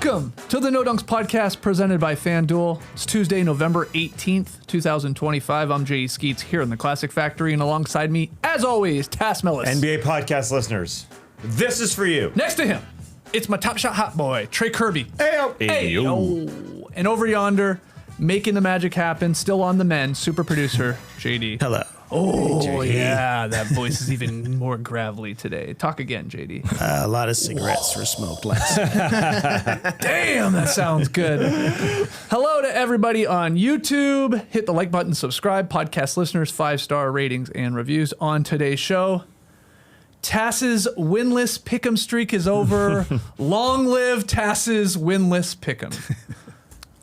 Welcome to the No Dunks podcast presented by FanDuel. It's Tuesday, November 18th, 2025. I'm Jay Skeets here in the Classic Factory, and alongside me, as always, Tass Millis. NBA podcast listeners, this is for you. Next to him, it's my top shot hot boy, Trey Kirby. Ayo. Ayo. And over yonder, making the magic happen, still on the men, super producer, JD. Hello. Oh, yeah, that voice is even more gravelly today. Talk again, JD. A lot of cigarettes were smoked last night. Damn, that sounds good. Hello to everybody on YouTube. Hit the like button, subscribe. Podcast listeners, 5-star ratings and reviews on today's show. Tass's winless pick'em streak is over. Long live Tass's winless pick'em.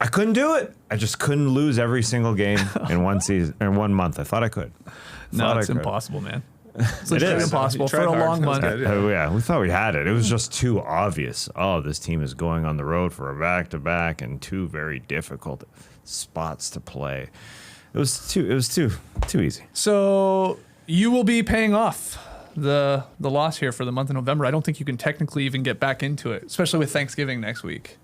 I couldn't do it. I just couldn't lose every single game in one season, in 1 month. I thought I could. No, it's impossible, man. It's It is. impossible for a long month. Oh, yeah, we thought we had it. It was just too obvious. Oh, this team is going on the road for a back-to-back and two very difficult spots to play. It was too easy. So you will be paying off the loss here for the month of November. I don't think you can technically even get back into it, especially with Thanksgiving next week.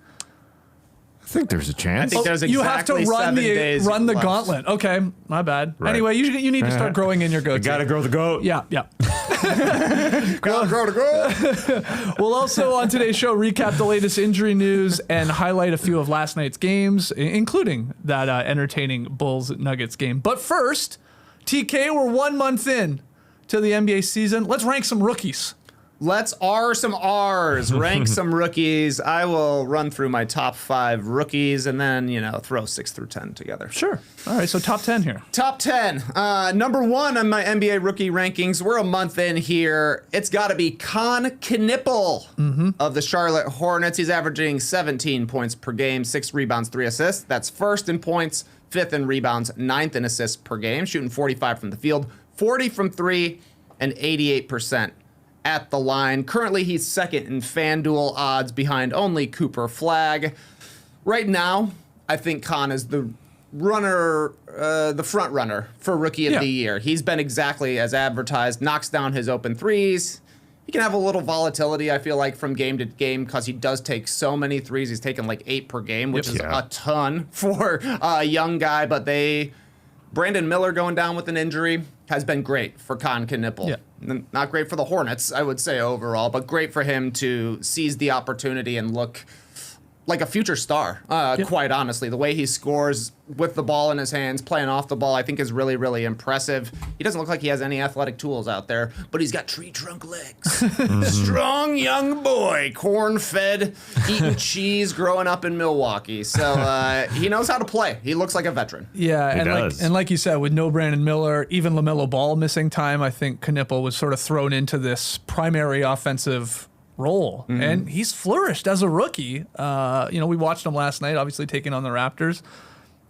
I think there's a chance. I think there's You have to exactly run the left. gauntlet. Okay, my bad. Right. Anyway, you need to start growing in your goat. You gotta grow the goat. Yeah. Gotta grow to grow. We'll also on today's show recap the latest injury news and highlight a few of last night's games, including that entertaining Bulls-Nuggets game. But first, TK, we're 1 month in to the NBA season. Let's rank some rookies. Let's R some R's, rank some rookies. I will run through my top 5 rookies and then, throw 6 through 10 together. Sure. All right, so top 10 here. Top 10. Number 1 on my NBA rookie rankings. We're a month in here. It's got to be Kon Knueppel of the Charlotte Hornets. He's averaging 17 points per game, 6 rebounds, 3 assists. That's first in points, 5th in rebounds, 9th in assists per game, shooting 45 from the field, 40 from 3, and 88% at the line. Currently, he's second in FanDuel odds behind only Cooper Flagg. Right now, I think Kon is the front runner for Rookie of the Year. He's been exactly as advertised, knocks down his open threes. He can have a little volatility, I feel like, from game to game because he does take so many threes. He's taken like 8 per game, which is a ton for a young guy. But Brandon Miller going down with an injury has been great for Kon Knueppel. Yeah. Not great for the Hornets, I would say, overall, but great for him to seize the opportunity and look like a future star, quite honestly. The way he scores with the ball in his hands, playing off the ball, I think is really, really impressive. He doesn't look like he has any athletic tools out there, but he's got tree trunk legs. Strong young boy, corn-fed, eating cheese, growing up in Milwaukee. So he knows how to play. He looks like a veteran. Yeah, and like you said, with no Brandon Miller, even LaMelo Ball missing time, I think Knueppel was sort of thrown into this primary offensive role, and he's flourished as a rookie. We watched him last night, obviously taking on the Raptors.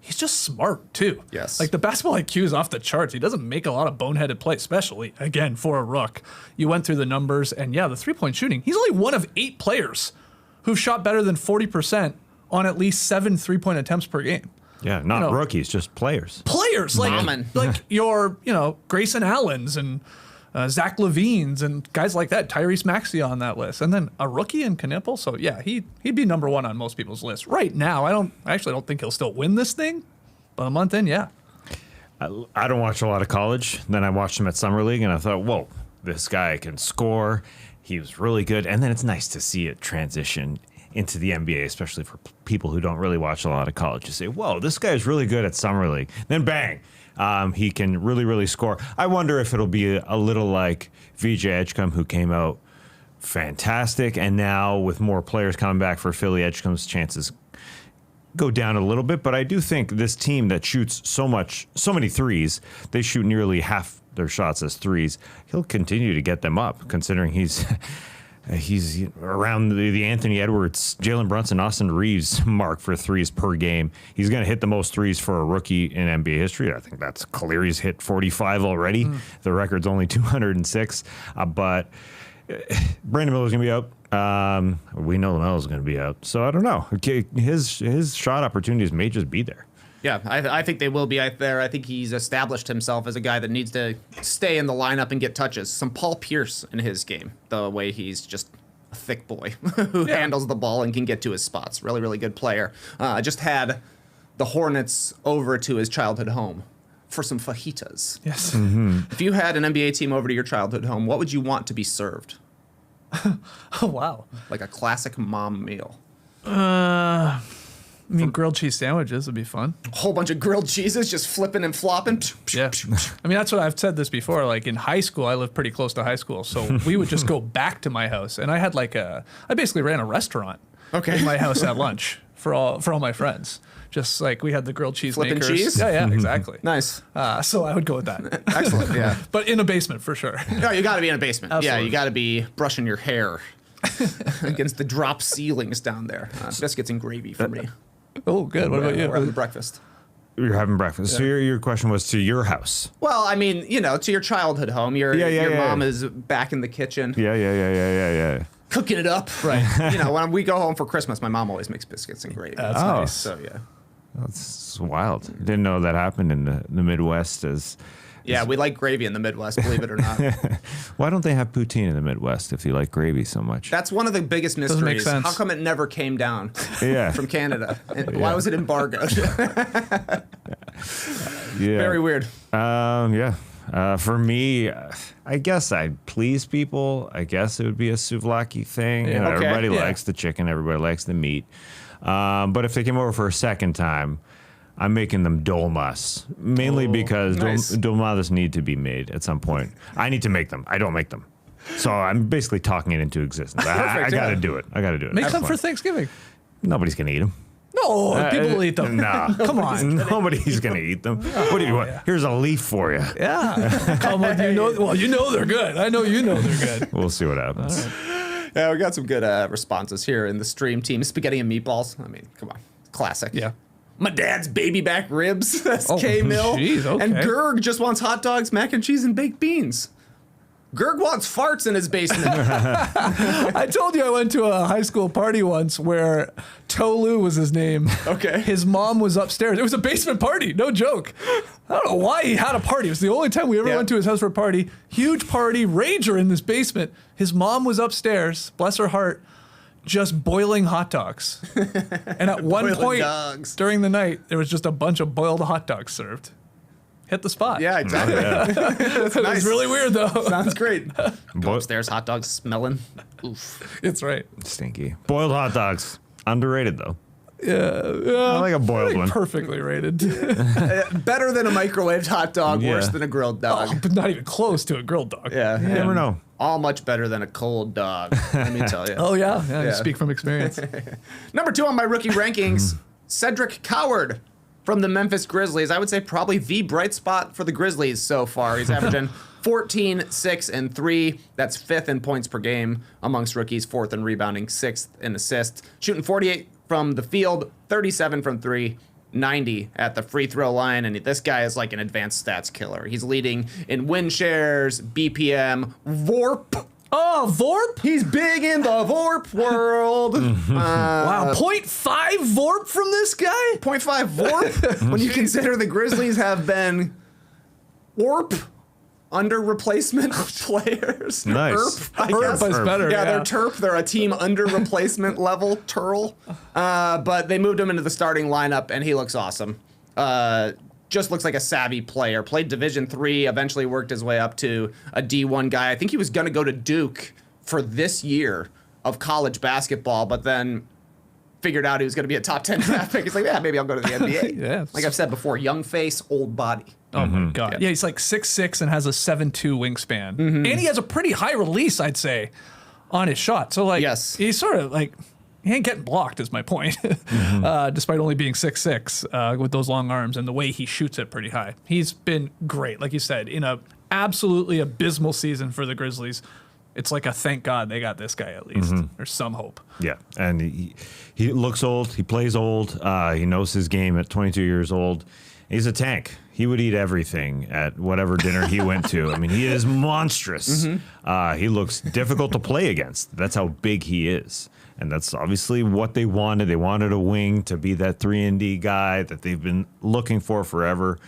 He's just smart too. Yes. Like the basketball IQ is off the charts. He doesn't make a lot of boneheaded plays, especially again for a rook. You went through the numbers, and the 3-point shooting. He's only one of 8 players who've shot better than 40% on at least 7 3-point attempts per game. Yeah, not rookies, just players. Players like your Grayson Allens and Zach LaVine's and guys like that, Tyrese Maxey on that list, and then a rookie in Knueppel. So he'd be number 1 on most people's list right now. I actually don't think he'll still win this thing, but a month in, I don't watch a lot of college. Then I watched him at Summer League, and I thought, whoa, this guy can score. He was really good. And then it's nice to see it transition into the NBA, especially for people who don't really watch a lot of college. You say, whoa, this guy is really good at Summer League. Then bang. He can really, really score. I wonder if it'll be a little like VJ Edgecombe, who came out fantastic, and now with more players coming back for Philly, Edgecombe's chances go down a little bit. But I do think this team that shoots so many threes, they shoot nearly half their shots as threes. He'll continue to get them up, considering he's around the Anthony Edwards, Jalen Brunson, Austin Reeves mark for threes per game. He's going to hit the most threes for a rookie in NBA history. I think that's clear. He's hit 45 already. The record's only 206. But Brandon Miller's going to be out. We know LaMelo's going to be out. So I don't know. His shot opportunities may just be there. Yeah, I think they will be out there. I think he's established himself as a guy that needs to stay in the lineup and get touches. Some Paul Pierce in his game, the way he's just a thick boy who handles the ball and can get to his spots. Really, really good player. Just had the Hornets over to his childhood home for some fajitas. Yes. If you had an NBA team over to your childhood home, what would you want to be served? Oh, wow. Like a classic mom meal. I mean, grilled cheese sandwiches would be fun. A whole bunch of grilled cheeses just flipping and flopping. Yeah. I mean, that's what I've said this before. Like in high school, I lived pretty close to high school. So we would just go back to my house. And I had I basically ran a restaurant in my house at lunch for all my friends. Just like we had the grilled cheese Flipping makers. cheese? Yeah, nice. Nice. So I would go with that. Excellent, yeah. But in a basement for sure. No, you got to be in a basement. Absolutely. Yeah, you got to be brushing your hair against the drop ceilings down there. Biscuits and gravy for me. Oh, good. What about We're having you? breakfast. You're having breakfast. So your question was to your house. Well, I mean, to your childhood home. Your mom is back in the kitchen Yeah. cooking it up. Right. When we go home for Christmas, my mom always makes biscuits and gravy. That's Oh. nice. So, yeah. That's wild. Didn't know that happened in the Midwest. Yeah, we like gravy in the Midwest, believe it or not. Why don't they have poutine in the Midwest if you like gravy so much? That's one of the biggest Doesn't make mysteries. sense. How come it never came down Yeah. from Canada? And why was it embargoed? Yeah. Very weird. For me, I guess I'd please people. I guess it would be a souvlaki thing. Yeah. Okay. Everybody Yeah. likes the chicken. Everybody likes the meat. But if they came over for a second time, I'm making them dolmas, mainly because nice. dolmas need to be made at some point. I need to make them. I don't make them. So I'm basically talking it into existence. I got to do it. Make some for Thanksgiving. Nobody's going to eat them. No, people will eat them. Nah. Come on. Nobody's going to eat them. What do you want? yeah. Here's a leaf for you. Yeah. Come on, they're good. I know they're good. We'll see what happens. Yeah, we got some good responses here in the stream team. Spaghetti and meatballs. I mean, come on. Classic. Yeah. My dad's baby back ribs. That's Oh, K-Mill. jeez, okay. And Gerg just wants hot dogs, mac and cheese, and baked beans. Gerg wants farts in his basement. I told you I went to a high school party once where Tolu was his name. Okay. His mom was upstairs. It was a basement party, no joke. I don't know why he had a party. It was the only time we ever Yeah. went to his house for a party. Huge party, rager in this basement. His mom was upstairs, bless her heart, just boiling hot dogs. And at one Boiling point dogs. during the night, there was just a bunch of boiled hot dogs served. Hit the spot. Yeah, exactly. It nice. was really weird though. Sounds great. Go Bo- upstairs, hot dogs smelling. Oof. It's right. Stinky. Boiled hot dogs. Underrated, though. Yeah. I like a boiled one. Perfectly rated. Better than a microwaved hot dog, Yeah. worse than a grilled dog. Oh, but not even close to a grilled dog. Yeah. You never know. All much better than a cold dog, let me tell you. Oh, yeah. Yeah. You speak from experience. Number 2 on my rookie rankings, Cedric Coward from the Memphis Grizzlies. I would say probably the bright spot for the Grizzlies so far. He's averaging 14, 6, and 3. That's 5th in points per game amongst rookies, 4th in rebounding, 6th in assists. Shooting 48 from the field, 37 from 3, 90 at the free throw line. And this guy is like an advanced stats killer. He's leading in win shares, BPM, VORP. Oh, Vorp? He's big in the VORP world. Wow. 0.5 Vorp from this guy? 0.5 VORP when you consider the Grizzlies have been WARP under replacement players. Nice. ERP, I Herb guess. is better. Yeah, they're TERP. They're a team under replacement level, Turl. But they moved him into the starting lineup, and he looks awesome. Just looks like a savvy player. Played Division III, eventually worked his way up to a D1 guy. I think he was going to go to Duke for this year of college basketball, but then figured out he was going to be a top 10 draft pick. He's like, yeah, maybe I'll go to the NBA. Yeah. Like I've said before, young face, old body. Oh, my God. Yeah, he's like 6'6" and has a 7'2" wingspan. And he has a pretty high release, I'd say, on his shot. So, like, Yes. he's sort of like, he ain't getting blocked, is my point, despite only being 6'6", with those long arms and the way he shoots it pretty high. He's been great, like you said, in a absolutely abysmal season for the Grizzlies. It's like a thank God they got this guy at least. There's some hope. Yeah, and he looks old. He plays old. He knows his game at 22 years old. He's a tank. He would eat everything at whatever dinner he went to. I mean, he is monstrous. He looks difficult to play against. That's how big he is. And that's obviously what they wanted. They wanted a wing to be that 3-and-D guy that they've been looking for forever.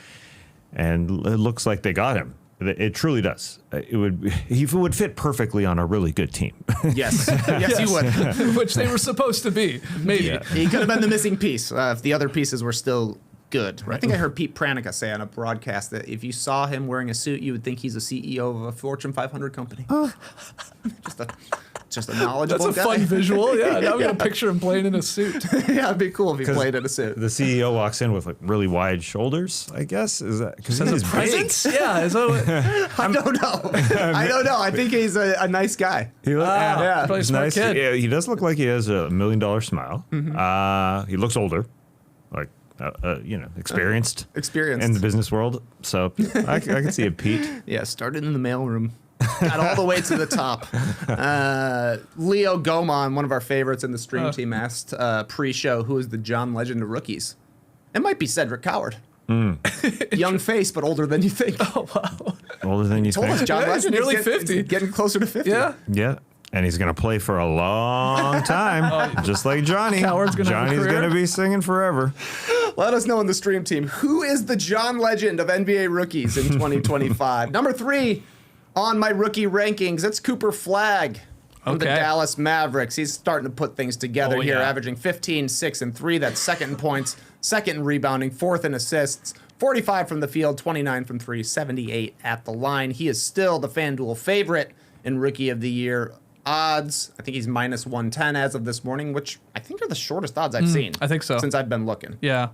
And it looks like they got him. It truly does. He would fit perfectly on a really good team. Yes. Yes, he would. Which they were supposed to be, maybe. Yeah. He could have been the missing piece if the other pieces were still good. I think I heard Pete Pranica say on a broadcast that if you saw him wearing a suit, you would think he's a CEO of a Fortune 500 company. Just a knowledgeable That's a guy. fun visual. Yeah, now we got to picture him playing in a suit. Yeah, it'd be cool if he played in a suit. The CEO walks in with like really wide shoulders, I guess. Is that because he's big? Presence? Yeah. Is that what, I don't know. I don't know. I think he's a nice guy. He probably a he's smart nice. kid. Yeah, he does look like he has $1 million smile. He looks older, like experienced in the business world. So I can see a Pete. Yeah, started in the mailroom. Got all the way to the top. Leo Gomon, one of our favorites in the stream team, asked pre-show, who is the John Legend of rookies? It might be Cedric Coward. Young face, but older than you think. oh, wow. Older than you Told us think. John Yeah, he's Legend nearly is 50. Getting closer to 50. Yeah. Yeah. And he's going to play for a long time, just like Johnny. Coward's gonna have a Johnny's career. going to be singing forever. Let us know in the stream team, who is the John Legend of NBA rookies in 2025? Number 3 on my rookie rankings, it's Cooper Flagg from the Okay. Dallas Mavericks. He's starting to put things together Oh, here, yeah. averaging 15, 6, and 3. That's second in points, second in rebounding, fourth in assists, 45 from the field, 29 from 3, 78 at the line. He is still the FanDuel favorite in Rookie of the Year odds. I think he's minus 110 as of this morning, which I think are the shortest odds I've seen. I think so. Since I've been looking. Yeah.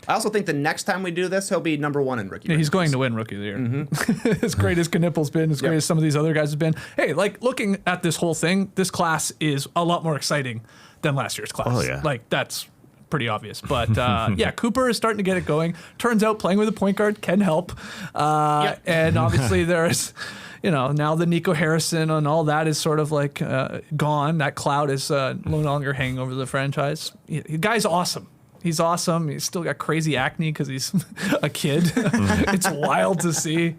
I also think the next time we do this, he'll be number 1 in rookie. Yeah, he's rankings. going to win Rookie of the Year. As great as Knueppel's been, as great as some of these other guys have been. Hey, like looking at this whole thing, this class is a lot more exciting than last year's class. Oh, yeah. Like that's pretty obvious. But yeah, Cooper is starting to get it going. Turns out playing with a point guard can help. And obviously there's, now the Nico Harrison and all that is sort of like gone. That cloud is no longer hanging over the franchise. The guy's awesome. He's awesome. He's still got crazy acne because he's a kid. It's wild to see.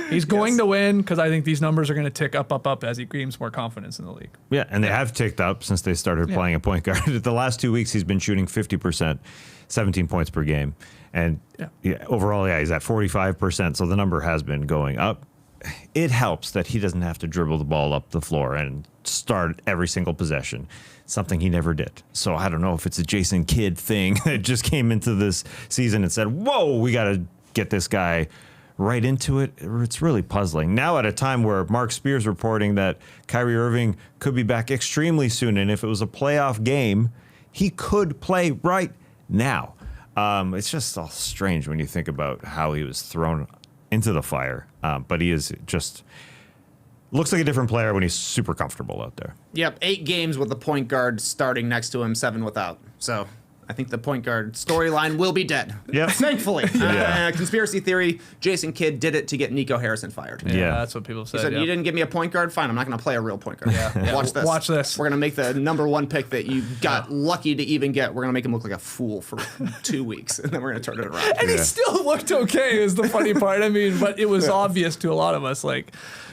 He's going to win because I think these numbers are going to tick up as he gains more confidence in the league. Yeah, and they have ticked up since they started playing a point guard. The last 2 weeks, he's been shooting 50%, 17 points per game. And overall, he's at 45%, so the number has been going up. It helps that he doesn't have to dribble the ball up the floor and start every single possession, something he never did. So I don't know if it's a Jason Kidd thing that just came into this season and said, whoa, we got to get this guy right into it. It's really puzzling. Now at a time where Mark Spears reporting that Kyrie Irving could be back extremely soon, and if it was a playoff game, he could play right now. It's just all strange when you think about how he was thrown into the fire. But he is just looks like a different player when he's super comfortable out there. Yep, 8 games with the point guard starting next to him, 7 without. So I think the point guard storyline will be dead. Yep. Thankfully. Conspiracy theory, Jason Kidd did it to get Nico Harrison fired. Yeah. That's what people He said. said, yeah. you didn't give me a point guard? Fine, I'm not going to play a real point guard. Yeah. Watch this. Watch this. We're going to make the number 1 pick that you got lucky to even get. We're going to make him look like a fool for 2 weeks, and then we're going to turn it around. And he still looked okay is the funny part. I mean, but it was obvious to a lot of us, like,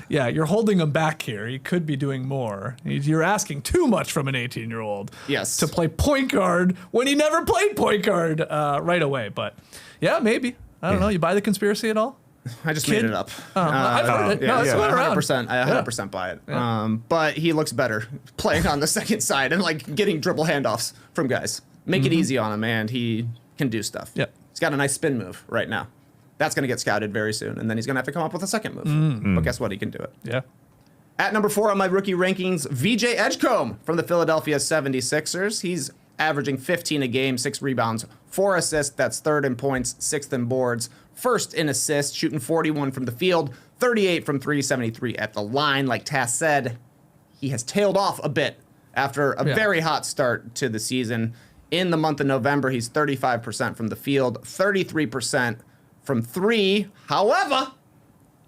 yeah, you're holding him back here. He could be doing more. You're asking too much from an 18-year-old Yes. to play point guard when he never played point guard right away. But yeah, maybe. I don't know. You buy the conspiracy at all? I just Kid? made it up. I've heard it. No, it's going around. 100%. I 100% buy it. But he looks better playing on the second side and like getting dribble handoffs from guys. Make it easy on him, and he can do stuff. Yeah. He's got a nice spin move right now. That's going to get scouted very soon, and then he's going to have to come up with a second move. But guess what? He can do it. Yeah. At number 4 on my rookie rankings, VJ Edgecombe from the Philadelphia 76ers. He's averaging 15 a game, 6 rebounds, 4 assists. That's 3rd in points, 6th in boards, 1st in assists, shooting 41 from the field, 38 from 3, 73 at the line. Like Tass said, he has tailed off a bit after a very hot start to the season. In the month of November, he's 35% from the field, 33% from 3. However,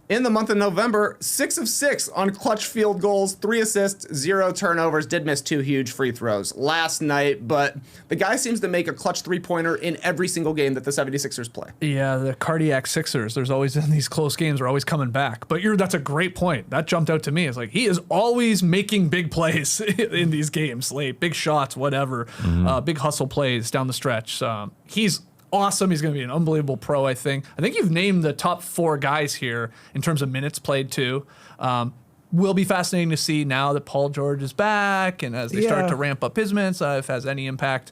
in the month of November, 6 of 6 on clutch field goals, 3 assists, 0 turnovers, did miss 2 huge free throws last night, but the guy seems to make a clutch three-pointer in every single game that the 76ers play. Yeah, the cardiac Sixers, there's always in these close games, are always coming back. But that's a great point. That jumped out to me. It's like he is always making big plays in these games, late, big shots, whatever, big hustle plays down the stretch. He's awesome. He's going to be an unbelievable pro, I think. I think you've named the top 4 guys here in terms of minutes played, too. Will be fascinating to see now that Paul George is back and as they start to ramp up his minutes, if it has any impact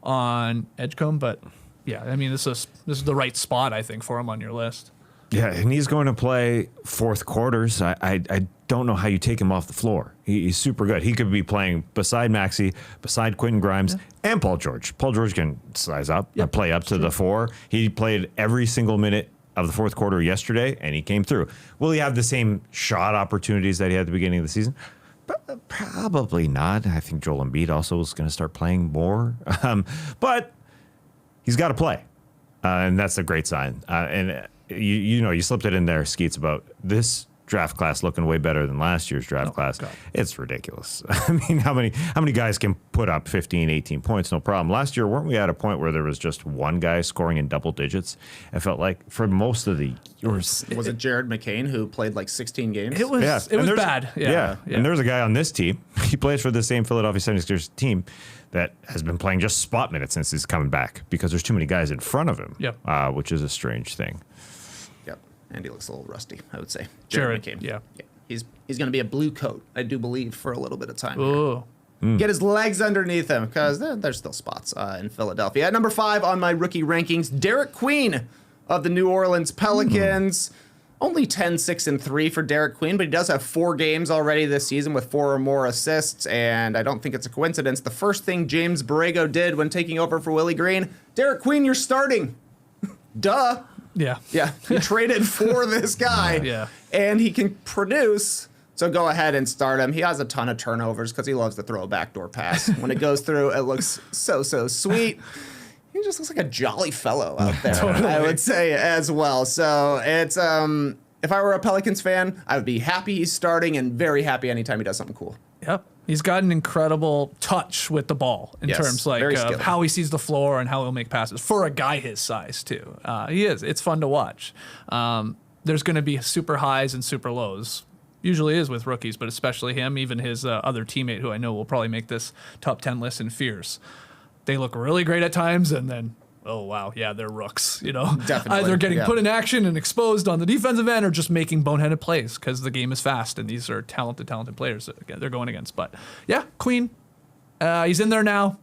on Edgecombe. But, yeah, I mean, this is the right spot, I think, for him on your list. Yeah, and he's going to play fourth quarters. I don't know how you take him off the floor. He's super good. He could be playing beside Maxey, beside Quentin Grimes, and Paul George. Paul George can size up, play up to the 4. He played every single minute of the fourth quarter yesterday, and he came through. Will he have the same shot opportunities that he had at the beginning of the season? Probably not. I think Joel Embiid also is going to start playing more. But he's got to play, and that's a great sign. And you slipped it in there, Skeets, about this draft class looking way better than last year's draft class. God. It's ridiculous. I mean, how many guys can put up 15, 18 points? No problem. Last year, weren't we at a point where there was just one guy scoring in double digits? It felt like for most of the years. Was it Jared McCain who played like 16 games? It was bad. Yeah. And there's a guy on this team. He plays for the same Philadelphia 76ers team that has been playing just spot minutes since he's coming back because there's too many guys in front of him, which is a strange thing. And he looks a little rusty, I would say. Jared McCain. Yeah. He's going to be a blue coat, I do believe, for a little bit of time. Ooh. Get his legs underneath him, because there's still spots in Philadelphia. At number 5 on my rookie rankings, Derik Queen of the New Orleans Pelicans. Only 10, 6, and 3 for Derik Queen, but he does have 4 games already this season with 4 or more assists, and I don't think it's a coincidence. The first thing James Borrego did when taking over for Willie Green, Derik Queen, you're starting. Duh. Yeah. He traded for this guy, and he can produce, so go ahead and start him. He has a ton of turnovers because he loves to throw a backdoor pass. When it goes through, it looks so sweet. He just looks like a jolly fellow out there, totally. I would say, as well. So it's, if I were a Pelicans fan, I would be happy he's starting and very happy anytime he does something cool. Yep. He's got an incredible touch with the ball in terms of how he sees the floor and how he'll make passes for a guy his size too. He is. It's fun to watch. There's going to be super highs and super lows. Usually is with rookies, but especially him, even his other teammate who I know will probably make this top 10 list in Fears. They look really great at times and then, oh, wow, yeah, they're rooks, Definitely. Either getting put in action and exposed on the defensive end or just making boneheaded plays because the game is fast and these are talented players that they're going against. But, yeah, Queen, he's in there now.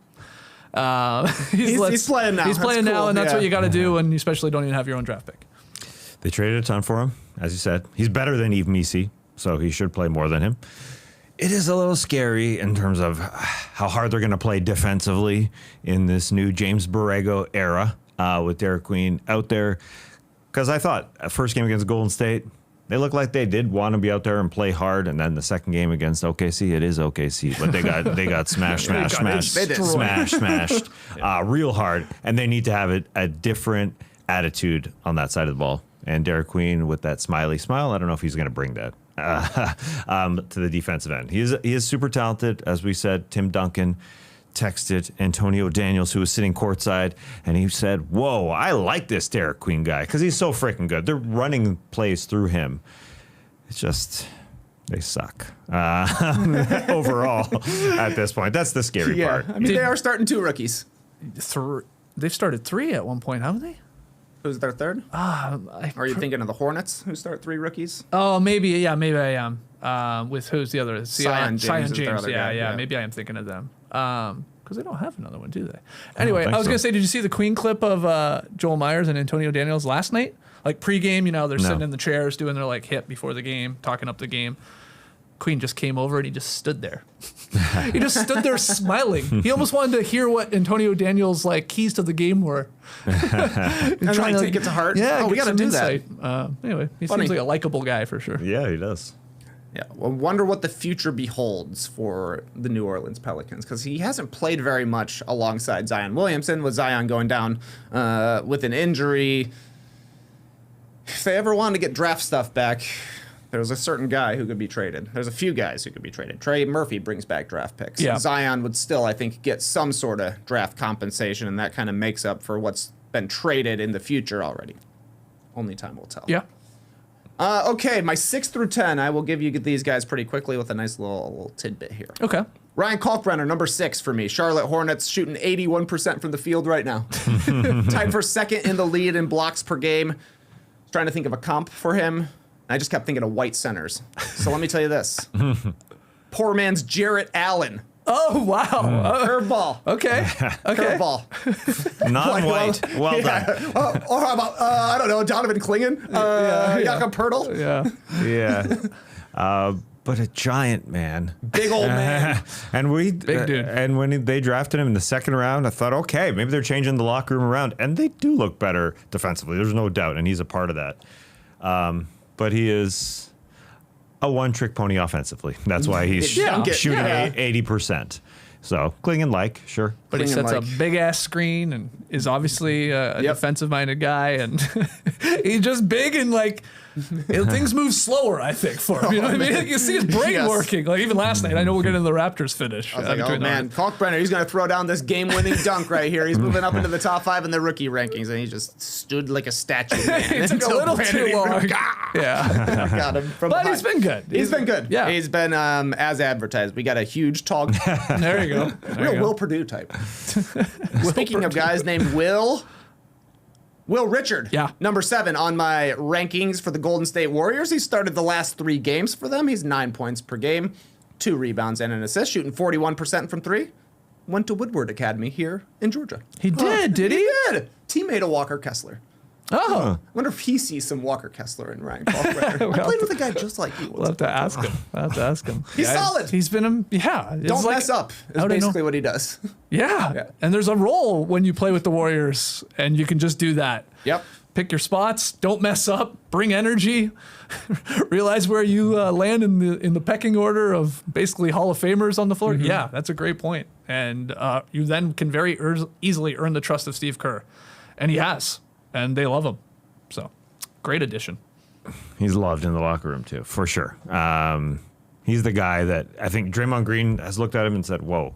He's playing now. He's playing now, and that's what you got to do when you especially don't even have your own draft pick. They traded a ton for him, as you said. He's better than Yves Missi, so he should play more than him. It is a little scary in terms of how hard they're going to play defensively in this new James Borrego era with Derik Queen out there. Because I thought first game against Golden State, they looked like they did want to be out there and play hard. And then the second game against OKC, it is OKC, but they got smashed real hard. And they need to have a different attitude on that side of the ball. And Derik Queen with that smiley smile, I don't know if he's going to bring that to the defensive end. He is super talented. As we said, Tim Duncan texted Antonio Daniels, who was sitting courtside, and he said, whoa, I like this Derik Queen guy because he's so freaking good. They're running plays through him. It's just, they suck overall at this point. That's the scary part. I mean, they are starting 2 rookies. They've started 3 at one point, haven't they? Who's their third? Are you thinking of the Hornets, who start 3 rookies? Oh, maybe I am. With who's the other? Zion James. Yeah. Maybe I am thinking of them. Because they don't have another one, do they? Anyway, I was going to say, did you see the Queen clip of Joel Myers and Antonio Daniels last night? Like pregame, they're sitting in the chairs doing their like hit before the game, talking up the game. Queen just came over and he just stood there. He just stood there smiling. He almost wanted to hear what Antonio Daniels' like keys to the game were. and trying to take it to heart. Yeah, we got to do insight. Anyway, he seems like a likable guy for sure. Yeah, he does. Yeah, well, wonder what the future beholds for the New Orleans Pelicans because he hasn't played very much alongside Zion Williamson, with Zion going down with an injury. If they ever wanted to get draft stuff back, there's a certain guy who could be traded. There's a few guys who could be traded. Trey Murphy brings back draft picks. Yeah. Zion would still, I think, get some sort of draft compensation, and that kind of makes up for what's been traded in the future already. Only time will tell. Yeah. Okay, my 6 through 10, I will give you these guys pretty quickly with a nice little tidbit here. Okay. Ryan Kalkbrenner, number 6 for me. Charlotte Hornets shooting 81% from the field right now. Tied for second in the lead in blocks per game. Trying to think of a comp for him. I just kept thinking of white centers. So let me tell you this. Poor man's Jarrett Allen. Oh, wow. Curveball. Okay. Curveball. Non-white. Well done. Or how about, I don't know, Donovan Clingan? Jakob Poeltl? Yeah. But a giant man. Big old man. Big dude. And when they drafted him in the second round, I thought, okay, maybe they're changing the locker room around. And they do look better defensively. There's no doubt. And he's a part of that. But he is a one-trick pony offensively. That's why he's shooting 80%. So, Klingan sure. But he sets a big-ass screen and is obviously a defensive-minded guy. And he's just big and, things move slower, I think, for him. You know what I mean? You see his brain working. Even last night, I know we'll get into the Raptors finish. I was like, oh, man, Kalkbrenner, he's going to throw down this game-winning dunk right here. He's moving up into the top 5 in the rookie rankings, and he just stood like a statue, man. It took a little too long. Yeah. Got him from But behind. he's been good. He's been good. Yeah. He's been as advertised. We got a huge, tall, There you go. real Will Purdue type. Speaking of guys named Will Richard, number 7 on my rankings for the Golden State Warriors. He started the last 3 games for them. He's 9 points per game, 2 rebounds and an assist, shooting 41% from 3. Went to Woodward Academy here in Georgia. He did he? He did. Teammate of Walker Kessler. Oh. I wonder if he sees some Walker Kessler in Ryan Kalkbrenner. I played with a guy just like you. We'll have to ask him. He's solid. He's been, Don't mess up. Is basically what he does. Yeah. And there's a role when you play with the Warriors, and you can just do that. Yep. Pick your spots. Don't mess up. Bring energy. Realize where you land in the pecking order of basically Hall of Famers on the floor. Mm-hmm. Yeah, that's a great point. And you then can very easily earn the trust of Steve Kerr, and he has. And they love him. So, great addition. He's loved in the locker room, too, for sure. He's the guy that I think Draymond Green has looked at him and said, whoa,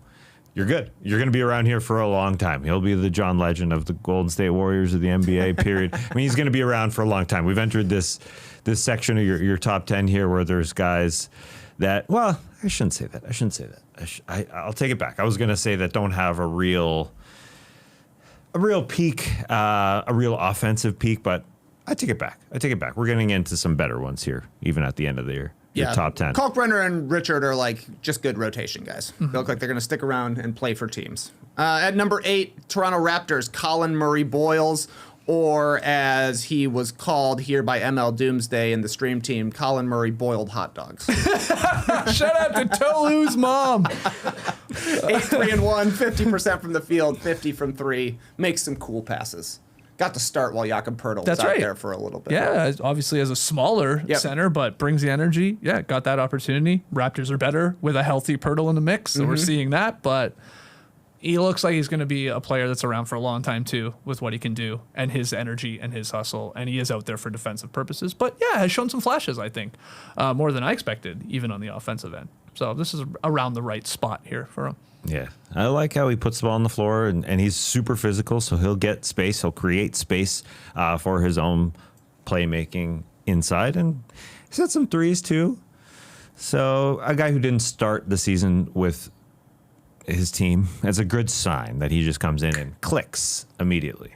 you're good. You're going to be around here for a long time. He'll be the John Legend of the Golden State Warriors of the NBA, period. I mean, he's going to be around for a long time. We've entered this section of your top 10 here where there's guys that, well, I shouldn't say that. I'll take it back. I was going to say that don't have a real peak, a real offensive peak, but I take it back. We're getting into some better ones here, even at the end of the year. Your top 10. Kalkbrenner and Richard are just good rotation guys. They look like they're going to stick around and play for teams. At number 8, Toronto Raptors, Colin Murray-Boyles, or as he was called here by ML Doomsday and the stream team, Colin Murray boiled hot dogs. Shout out to Tolu's mom. 8-3-1, 50% from the field, 50 from 3. Makes some cool passes. Got to start while Jakob Poeltl was out there for a little bit. Yeah, obviously as a smaller center, but brings the energy. Yeah, got that opportunity. Raptors are better with a healthy Poeltl in the mix, so we're seeing that. But he looks like he's going to be a player that's around for a long time, too, with what he can do and his energy and his hustle. And he is out there for defensive purposes. But, yeah, has shown some flashes, I think, more than I expected, even on the offensive end. So this is around the right spot here for him. Yeah, I like how he puts the ball on the floor, and he's super physical, so he'll get space. He'll create space for his own playmaking inside, and he's had some threes, too. So a guy who didn't start the season with his team, that's a good sign that he just comes in and clicks immedially.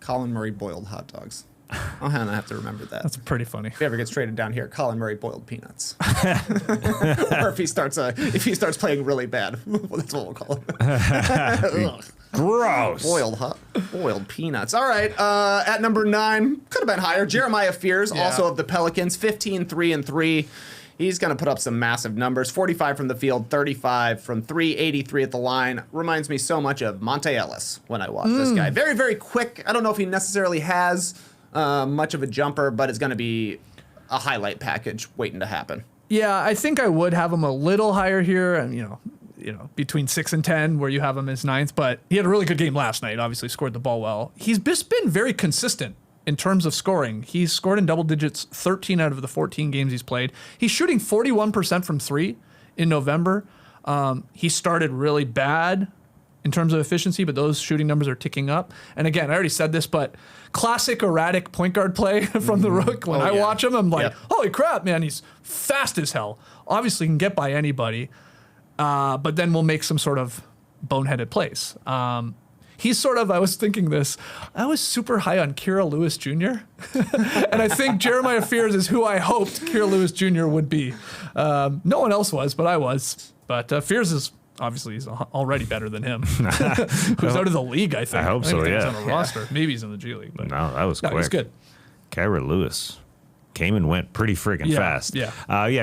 Colin Murray boiled hot dogs. Oh, and I have to remember that. That's pretty funny. If he ever gets traded down here, Colin Murray boiled peanuts. Or if he starts playing really bad, that's what we'll call him. Gross. Boiled peanuts. All right. At number 9, could have been higher. Jeremiah Fears, also of the Pelicans, 15-3-3. He's going to put up some massive numbers. 45 from the field, 35 from 3, 83 at the line. Reminds me so much of Monte Ellis when I watch this guy. Very, very quick. I don't know if he necessarily has much of a jumper, but it's going to be a highlight package waiting to happen. Yeah, I think I would have him a little higher here, and you know, between 6 and 10, where you have him as 9th. But he had a really good game last night. Obviously, scored the ball well. He's just been very consistent in terms of scoring. He's scored in double digits 13 out of the 14 games he's played. He's shooting 41% from 3 in November. He started really bad in terms of efficiency, but those shooting numbers are ticking up. And again, I already said this, but classic erratic point guard play from the Rook. When I watch him, I'm like, holy crap, man, he's fast as hell. Obviously can get by anybody. but then will make some sort of boneheaded plays. He's sort of, I was thinking this, I was super high on Kira Lewis Jr. And I think Jeremiah Fears is who I hoped Kira Lewis Jr. would be. No one else was, but I was. But Fears is, obviously, he's already better than him. Who's out of the league, I think. I hope so, think yeah. He's on a roster. Maybe he's in the G League. But No, that was quick. he's good. Kira Lewis came and went pretty friggin' fast. Yeah.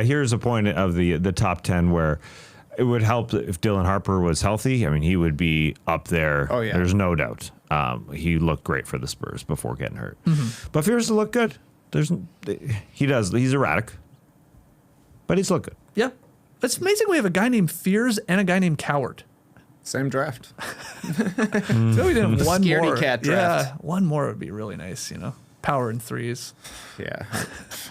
Here's a point of the top 10 where it would help if Dylan Harper was healthy. I mean, he would be up there. Oh, yeah. There's no doubt. He looked great for the Spurs before getting hurt. Mm-hmm. But Fears to look good. He does. He's erratic, but he's look good. Yeah. It's amazing we have a guy named Fears and a guy named Coward. Same draft. So we didn't have one Scaredy more. cat draft. Yeah, one more would be really nice, Power in threes. Yeah. I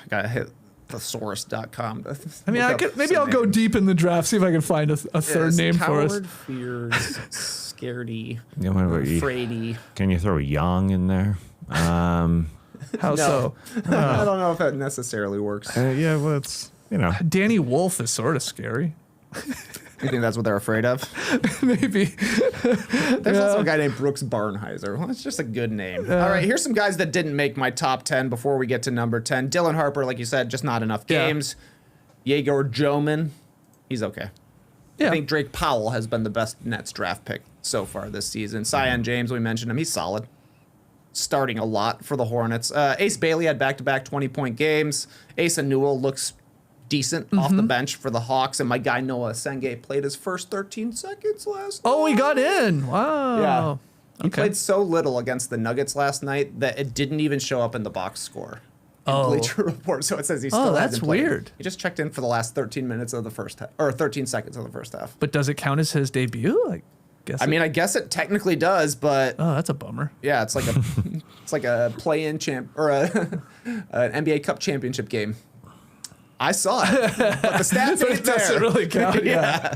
gotta hit thesaurus.com. I mean, I'll go deep in the draft, see if I can find a third name for us. Coward, Fears, Scaredy, Yeah, what about you? Frady. Can you throw Young in there? How so? I don't know if that necessarily works. Yeah, well, it's, Danny Wolf is sort of scary. You think that's what they're afraid of? Maybe. There's also a guy named Brooks Barnheiser. Well, it's just a good name. All right, here's some guys that didn't make my top 10 before we get to number 10. Dylan Harper, like you said, just not enough games. Yegor Joman, he's okay. Yeah. I think Drake Powell has been the best Nets draft pick so far this season. Cyan James, we mentioned him. He's solid. Starting a lot for the Hornets. Ace Bailey had back-to-back 20-point games. Asa Newell looks decent off the bench for the Hawks. And my guy Noah Senge played his first 13 seconds last night. Oh, he got in. Wow. Yeah. He Okay. played so little against the Nuggets last night that it didn't even show up in the box score. Bleacher Report, so it says he still that's hasn't played. weird. He just checked in for the last 13 minutes of the first half, or 13 seconds of the first half. But does it count as his debut? I guess it technically does, but Oh, that's a bummer. yeah, it's like a play-in champ or an NBA Cup championship game. I saw it, but the stats ain't It doesn't there. really count. Yeah.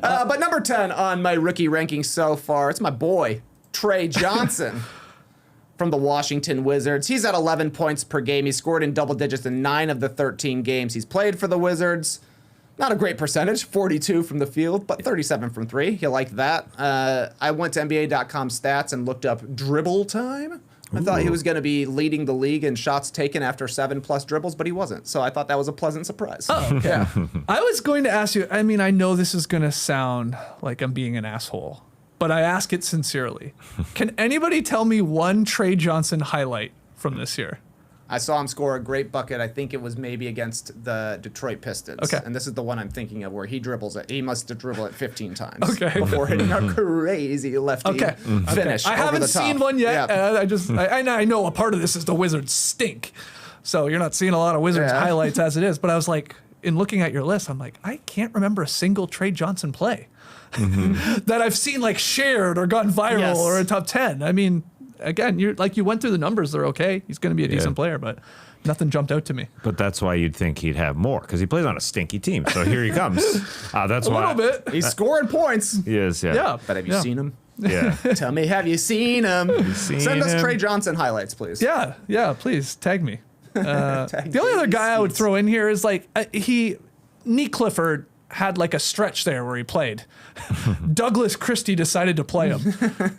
But number 10 on my rookie ranking so far, it's my boy, Trey Johnson from the Washington Wizards. He's at 11 points per game. He scored in double digits in 9 of the 13 games he's played for the Wizards. Not a great percentage, 42 from the field, but 37 from 3. You like that. I went to NBA.com stats and looked up dribble time. I thought he was going to be leading the league in shots taken after 7+ dribbles, but he wasn't. So I thought that was a pleasant surprise. Oh, yeah. I was going to ask you, I mean, I know this is going to sound like I'm being an asshole, but I ask it sincerely. Can anybody tell me one Trey Johnson highlight from this year? I saw him score a great bucket. I think it was maybe against the Detroit Pistons. Okay. And this is the one I'm thinking of where he dribbles it. He must have dribbled it 15 times Okay. before hitting a crazy lefty finish. I over haven't the top. seen one yet. Yeah. I know a part of this is the Wizards stink. So you're not seeing a lot of Wizards Yeah. highlights as it is. But I was like, in looking at your list, I'm like, I can't remember a single Trey Johnson play that I've seen like shared or gone viral Yes. or a top 10. I mean, again, you went through the numbers. They're okay. He's going to be a decent player, but nothing jumped out to me. But that's why you'd think he'd have more, because he plays on a stinky team. So here he comes. That's A why. little bit. He's scoring points. He is, yeah. Yeah. But have you seen him? Yeah. Tell me, have you seen him? seen Send us him? Trey Johnson highlights, please. Yeah, please tag me. Tag The only other me, guy I would Steve. throw in here is like Nick Clifford had like a stretch there where he played. Douglas Christie decided to play him,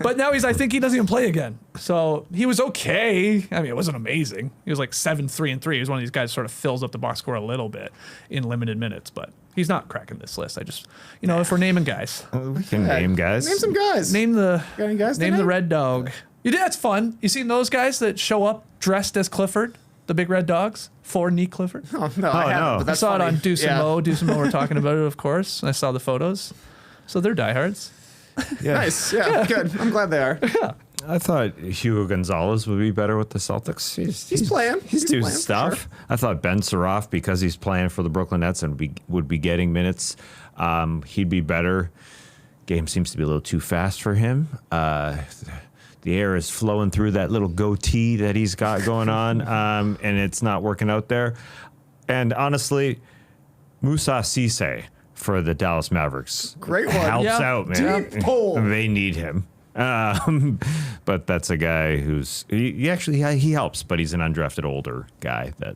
but now I think he doesn't even play again. So he was okay. I mean, it wasn't amazing. He was like 7-3-3. He was one of these guys who sort of fills up the box score a little bit in limited minutes, but he's not cracking this list. I just, if we're naming guys, We can name guys. Name some guys. name the Got any guys to name the name? red dog. That's fun. You seen those guys that show up dressed as Clifford? The big red dogs for Nick Clifford. Oh, no, I haven't, no. but I that's saw funny. it on Deuce and Mo. Deuce and Mo were talking about it, of course. I saw the photos. So they're diehards. Yeah. Nice. Yeah, good. I'm glad they are. I thought Hugo Gonzalez would be better with the Celtics. He's playing. He's He's doing playing, for stuff. sure. I thought Ben Saroff, because he's playing for the Brooklyn Nets and would be getting minutes, he'd be better. Game seems to be a little too fast for him. The air is flowing through that little goatee that he's got going on, and it's not working out there. And honestly, Moussa Cisse for the Dallas Mavericks Great one. helps Yeah. out, man. Deep pull. They need him. But that's a guy who's he helps, but he's an undrafted older guy that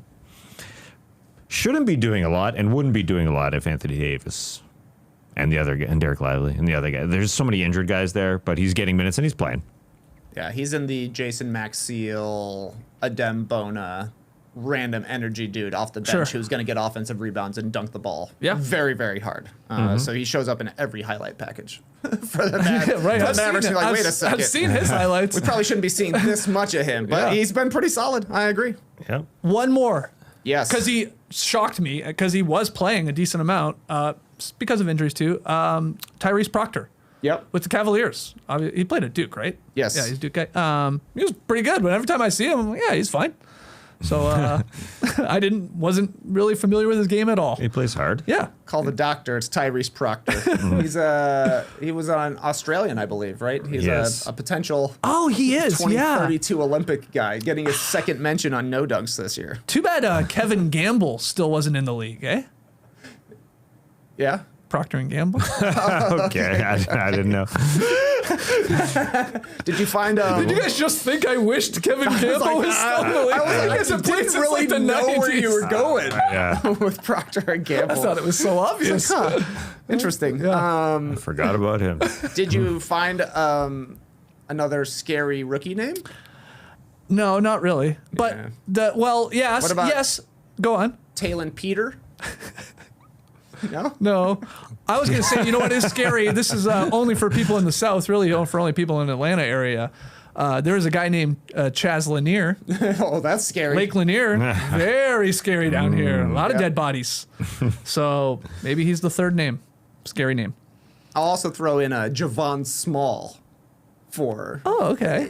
shouldn't be doing a lot and wouldn't be doing a lot if Anthony Davis and Derik Lively and the other guy. There's so many injured guys there, but he's getting minutes and he's playing. Yeah, he's in the Jason Maxiel, Adem Bona, random energy dude off the bench who's going to get offensive rebounds and dunk the ball very, very hard. So he shows up in every highlight package for the Mavericks. Like, wait a second. I've seen his highlights. We probably shouldn't be seeing this much of him, but he's been pretty solid. I agree. Yep. One more. Yes. Because he shocked me because he was playing a decent amount because of injuries too. Tyrese Proctor. Yep. With the Cavaliers. He played at Duke, right? Yes. Yeah, he's Duke guy. He was pretty good, but every time I see him, I'm like, yeah, he's fine. So I wasn't really familiar with his game at all. He plays hard. Yeah. Call the doctor. It's Tyrese Proctor. He was on Australian, I believe, right? He's a potential Oh, he is. 2032 Olympic guy getting his second mention on No Dunks this year. Too bad Kevin Gamble still wasn't in the league, eh? Yeah. Procter and Gamble. Okay, I didn't know. Did you find? Did you guys just think I wished Kevin Gamble was still in the league? I didn't really know where you were going with Procter and Gamble. I thought it was so obvious. Interesting. I forgot about him. Did you find another scary rookie name? No, not really. But yes. What about yes. Go on. Talon Peter? No. I was going to say, you know what is scary? This is only for people in the South, really, for only people in the Atlanta area. There is a guy named Chaz Lanier. Oh, that's scary. Lake Lanier. Very scary down here. A lot of dead bodies. So maybe he's the third name. Scary name. I'll also throw in Javon Small for. Oh, okay.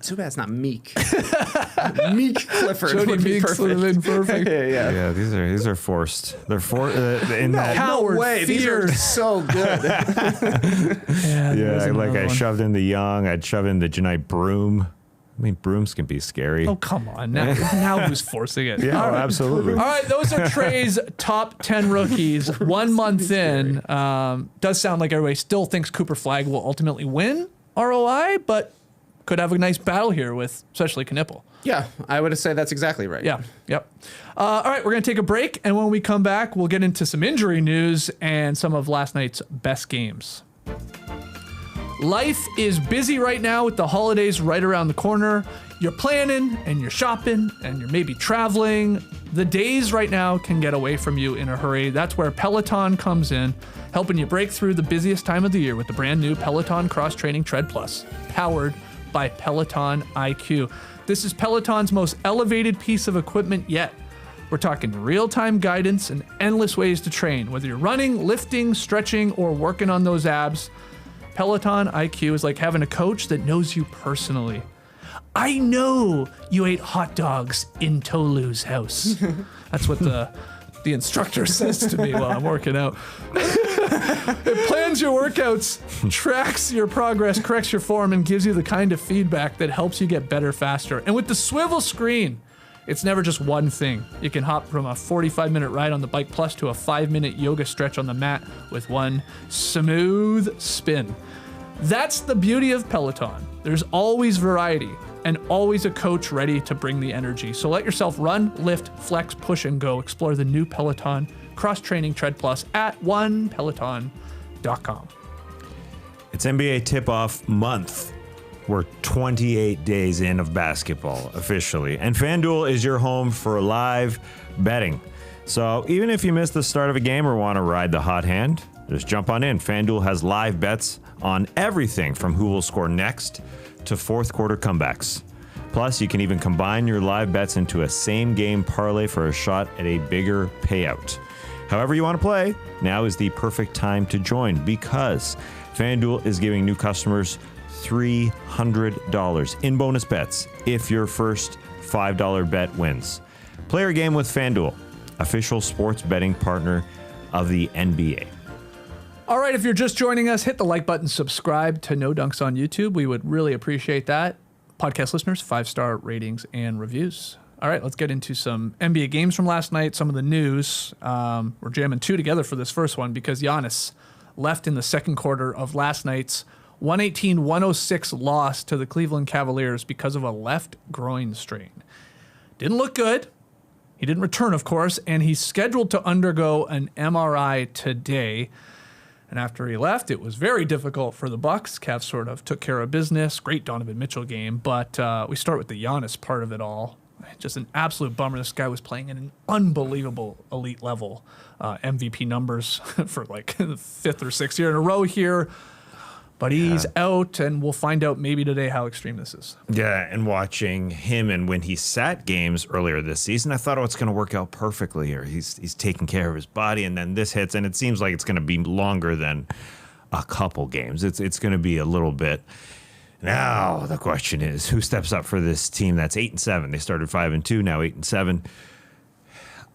Too bad it's not Meek. Meek Clifford Jody would be Meeks would have been perfect. Yeah. These are forced. They're in that. Howard No way. These are Fears. so good. I shoved in the Young. I'd shove in the Janai Broom. I mean, brooms can be scary. Oh, come on. Now who's forcing it? Yeah, absolutely. All right, those are Trey's top 10 rookies 1 month in. Does sound like everybody still thinks Cooper Flagg will ultimately win ROI, but could have a nice battle here with especially Knueppel. Yeah, I would say that's exactly right. Yeah, yep. All right, we're going to take a break, and when we come back, we'll get into some injury news and some of last night's best games. Life is busy right now with the holidays right around the corner. You're planning and you're shopping and you're maybe traveling. The days right now can get away from you in a hurry. That's where Peloton comes in, helping you break through the busiest time of the year with the brand new Peloton Cross Training Tread Plus, powered by Peloton IQ. This is Peloton's most elevated piece of equipment yet. We're talking real-time guidance and endless ways to train, whether you're running, lifting, stretching, or working on those abs. Peloton IQ is like having a coach that knows you personally. I know you ate hot dogs in Tolu's house. That's what the instructor says to me while I'm working out. It plans your workouts, tracks your progress, corrects your form, and gives you the kind of feedback that helps you get better faster. And with the swivel screen, it's never just one thing. You can hop from a 45-minute ride on the Bike Plus to a 5-minute yoga stretch on the mat with one smooth spin. That's the beauty of Peloton. There's always variety and always a coach ready to bring the energy. So let yourself run, lift, flex, push, and go. Explore the new Peloton Cross-Training Tread Plus at onepeloton.com. It's NBA tip-off month. We're 28 days in of basketball officially, and FanDuel is your home for live betting. So even if you missed the start of a game or want to ride the hot hand, just jump on in. FanDuel has live bets on everything from who will score next to fourth quarter comebacks. Plus, you can even combine your live bets into a same-game parlay for a shot at a bigger payout. However you want to play, now is the perfect time to join because FanDuel is giving new customers $300 in bonus bets if your first $5 bet wins. Play your game with FanDuel, official sports betting partner of the NBA. All right, if you're just joining us, hit the like button, subscribe to No Dunks on YouTube. We would really appreciate that. Podcast listeners, 5-star ratings and reviews. All right, let's get into some NBA games from last night, some of the news. We're jamming two together for this first one because Giannis left in the second quarter of last night's 118-106 loss to the Cleveland Cavaliers because of a left groin strain. Didn't look good. He didn't return, of course, and he's scheduled to undergo an MRI today. And after he left, it was very difficult for the Bucks. Cavs sort of took care of business. Great Donovan Mitchell game, but we start with the Giannis part of it all. Just an absolute bummer. This guy was playing at an unbelievable elite level. MVP numbers for like the 5th or 6th year in a row here. But he's out, and we'll find out maybe today how extreme this is. Yeah, and watching him and when he sat games earlier this season, I thought, it's going to work out perfectly here. He's taking care of his body, and then this hits, and it seems like it's going to be longer than a couple games. It's going to be a little bit. Now the question is, who steps up for this team that's 8-7? They started 5-2, now 8-7.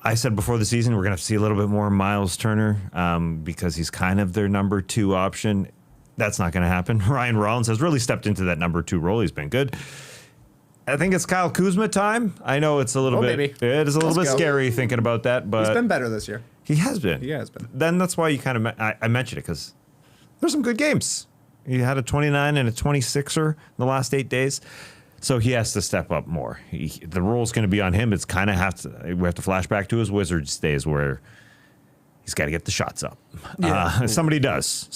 I said before the season we're going to have to see a little bit more Miles Turner because he's kind of their number 2 option. That's not going to happen. Ryan Rollins has really stepped into that number 2 role. He's been good. I think it's Kyle Kuzma time. I know it's a little bit. Maybe. It is a little bit scary thinking about that, but He's been better this year. he has been. He has been. Then that's why you kind of I mentioned it because there's some good games. He had a 29 and a 26er in the last 8 days. So he has to step up more. The role is going to be on him. It's kind of we have to flash back to his Wizards days where he's got to get the shots up. Yeah. Somebody does,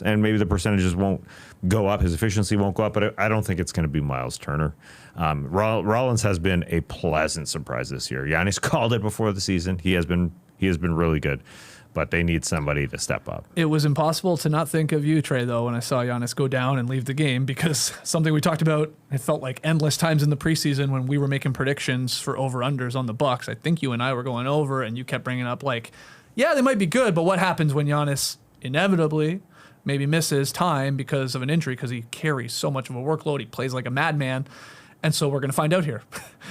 and maybe the percentages won't go up. His efficiency won't go up, but I don't think it's going to be Miles Turner. Rollins has been a pleasant surprise this year. Giannis called it before the season. He has been really good, but they need somebody to step up. It was impossible to not think of you, Trey, though, when I saw Giannis go down and leave the game, because something we talked about, it felt like endless times in the preseason when we were making predictions for over-unders on the Bucks. I think you and I were going over, and you kept bringing up, like, yeah, they might be good, but what happens when Giannis inevitably maybe misses time because of an injury, because he carries so much of a workload, he plays like a madman, and so we're going to find out here.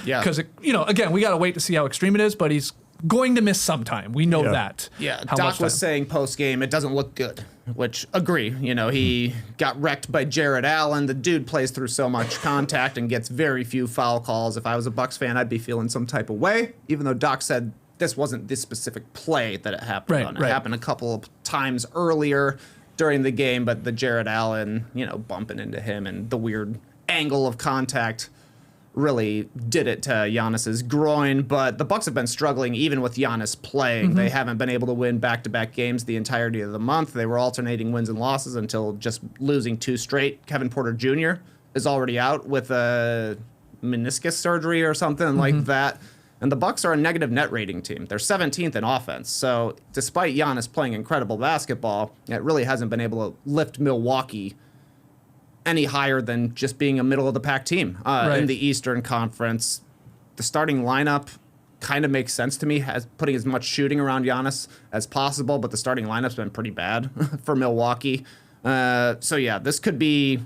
Yeah. Because, again, we got to wait to see how extreme it is, but he's going to miss some time. We know that. Yeah, How Doc much was time. saying post-game it doesn't look good, which agree. He got wrecked by Jared Allen. The dude plays through so much contact and gets very few foul calls. If I was a Bucks fan, I'd be feeling some type of way, even though Doc said this wasn't this specific play that it happened on. It happened a couple of times earlier during the game, but the Jared Allen, bumping into him and the weird angle of contact really did it to Giannis's groin. But the Bucks have been struggling even with Giannis playing. They haven't been able to win back-to-back games the entirety of the month. They were alternating wins and losses until just losing 2 straight. Kevin Porter Jr. is already out with a meniscus surgery or something like that. And the Bucks are a negative net rating team. They're 17th in offense. So despite Giannis playing incredible basketball, it really hasn't been able to lift Milwaukee any higher than just being a middle-of-the-pack team in the Eastern Conference. The starting lineup kind of makes sense to me, as putting as much shooting around Giannis as possible, but the starting lineup's been pretty bad for Milwaukee. So yeah, this could be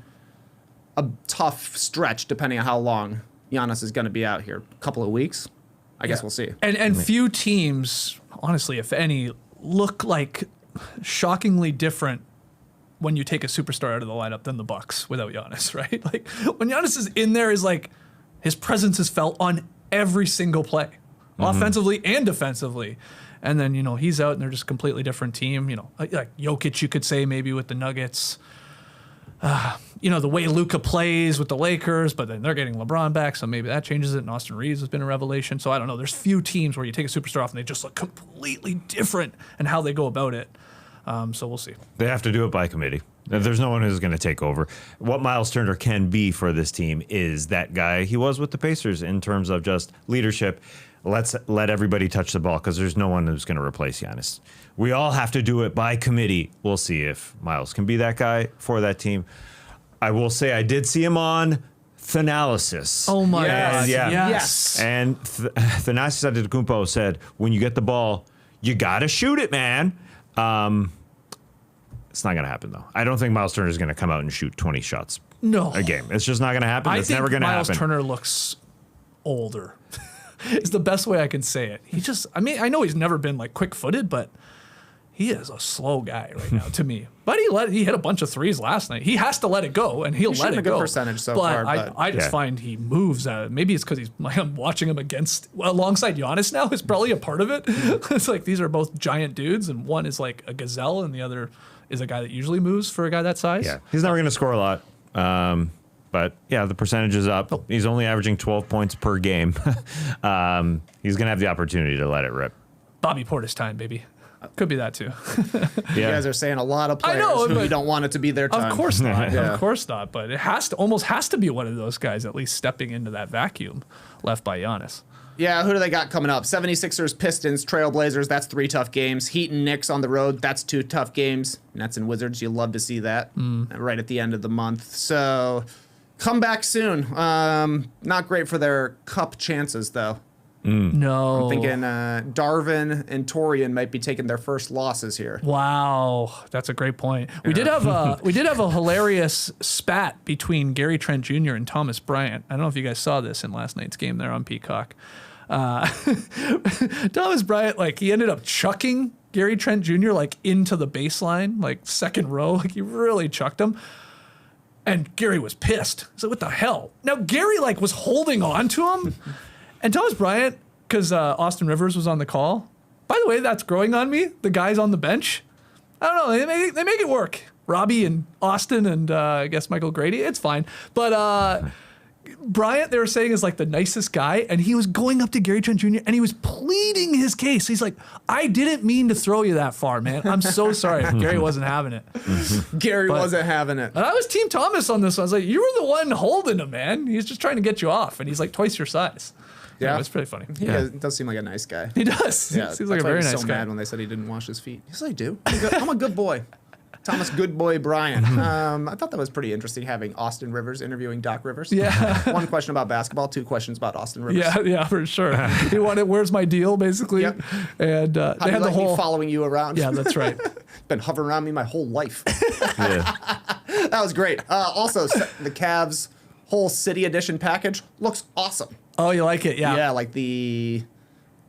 a tough stretch depending on how long Giannis is going to be out here. A couple of weeks. I guess we'll see. And few teams, honestly, if any, look like shockingly different when you take a superstar out of the lineup than the Bucks without Giannis, right? Like when Giannis is in there, is like his presence is felt on every single play, offensively and defensively. And then, he's out and they're just a completely different team. Like Jokic, you could say maybe with the Nuggets. The way Luka plays with the Lakers, but then they're getting LeBron back, so maybe that changes it. And Austin Reeves has been a revelation. So I don't know. There's few teams where you take a superstar off and they just look completely different in how they go about it. So we'll see. They have to do it by committee. There's no one who's going to take over. What Miles Turner can be for this team is that guy he was with the Pacers in terms of just leadership. Let everybody touch the ball because there's no one who's going to replace Giannis. We all have to do it by committee. We'll see if Miles can be that guy for that team. I will say I did see him on Thanalysis. Oh my Yes. God. Yeah. Yes. And Giannis Antetokounmpo said, when you get the ball, you got to shoot it, man. It's not going to happen, though. I don't think Miles Turner is going to come out and shoot 20 shots a game. It's just not going to happen. It's never going to happen. Miles Turner looks older. It's the best way I can say it. I know he's never been like quick-footed, but he is a slow guy right now to me. But he hit a bunch of threes last night. He has to let it go, and he'll let it go. A good percentage so far. But I just find he moves. Maybe it's because I'm watching him alongside Giannis now. Is probably a part of it. It's like these are both giant dudes, and one is like a gazelle, and the other is a guy that usually moves for a guy that size. Yeah, he's never going to score a lot. But yeah, the percentage is up. He's only averaging 12 points per game. He's going to have the opportunity to let it rip. Bobby Portis time, baby. Could be that too. You guys are saying a lot of players who you don't want it to be their time. Of course not. Yeah. Of course not. But it almost has to be one of those guys at least stepping into that vacuum left by Giannis. Yeah, who do they got coming up? 76ers, Pistons, Trailblazers. That's 3 tough games. Heat and Knicks on the road. That's 2 tough games. Nets and Wizards. You love to see that right at the end of the month. So come back soon. Not great for their cup chances, though. No. I'm thinking Darvin and Torian might be taking their first losses here. Wow, that's a great point. We did have a hilarious spat between Gary Trent Jr. and Thomas Bryant. I don't know if you guys saw this in last night's game there on Peacock. Thomas Bryant, like, he ended up chucking Gary Trent Jr. like into the baseline, like second row. Like, he really chucked him. And Gary was pissed. So what the hell? Now Gary like was holding on to him. And Thomas Bryant, because Austin Rivers was on the call. By the way, that's growing on me. The guys on the bench. I don't know. They make it work. Robbie and Austin and I guess Michael Grady. It's fine. But Bryant, they were saying, is like the nicest guy. And he was going up to Gary Trent Jr. and he was pleading his case. He's like, I didn't mean to throw you that far, man. I'm so sorry. Gary wasn't having it. Gary wasn't having it. And I was Team Thomas on this one. I was like, you were the one holding him, man. He's just trying to get you off. And he's like twice your size. Yeah, it's pretty funny. He does seem like a nice guy. He does. Yeah, Seems like a very nice guy. I was so mad when they said he didn't wash his feet. Yes, I do. I'm a good boy. Thomas Good Boy Bryant. I thought that was pretty interesting having Austin Rivers interviewing Doc Rivers. Yeah. 1 question about basketball, 2 questions about Austin Rivers. Yeah, for sure. He wanted, where's my deal, basically. Yep. And How they had do the you like whole me following you around? Yeah, that's right. Been hovering around me my whole life. Yeah. That was great. Also, the Cavs whole City Edition package looks awesome. Oh, you like it? Yeah. Yeah, like the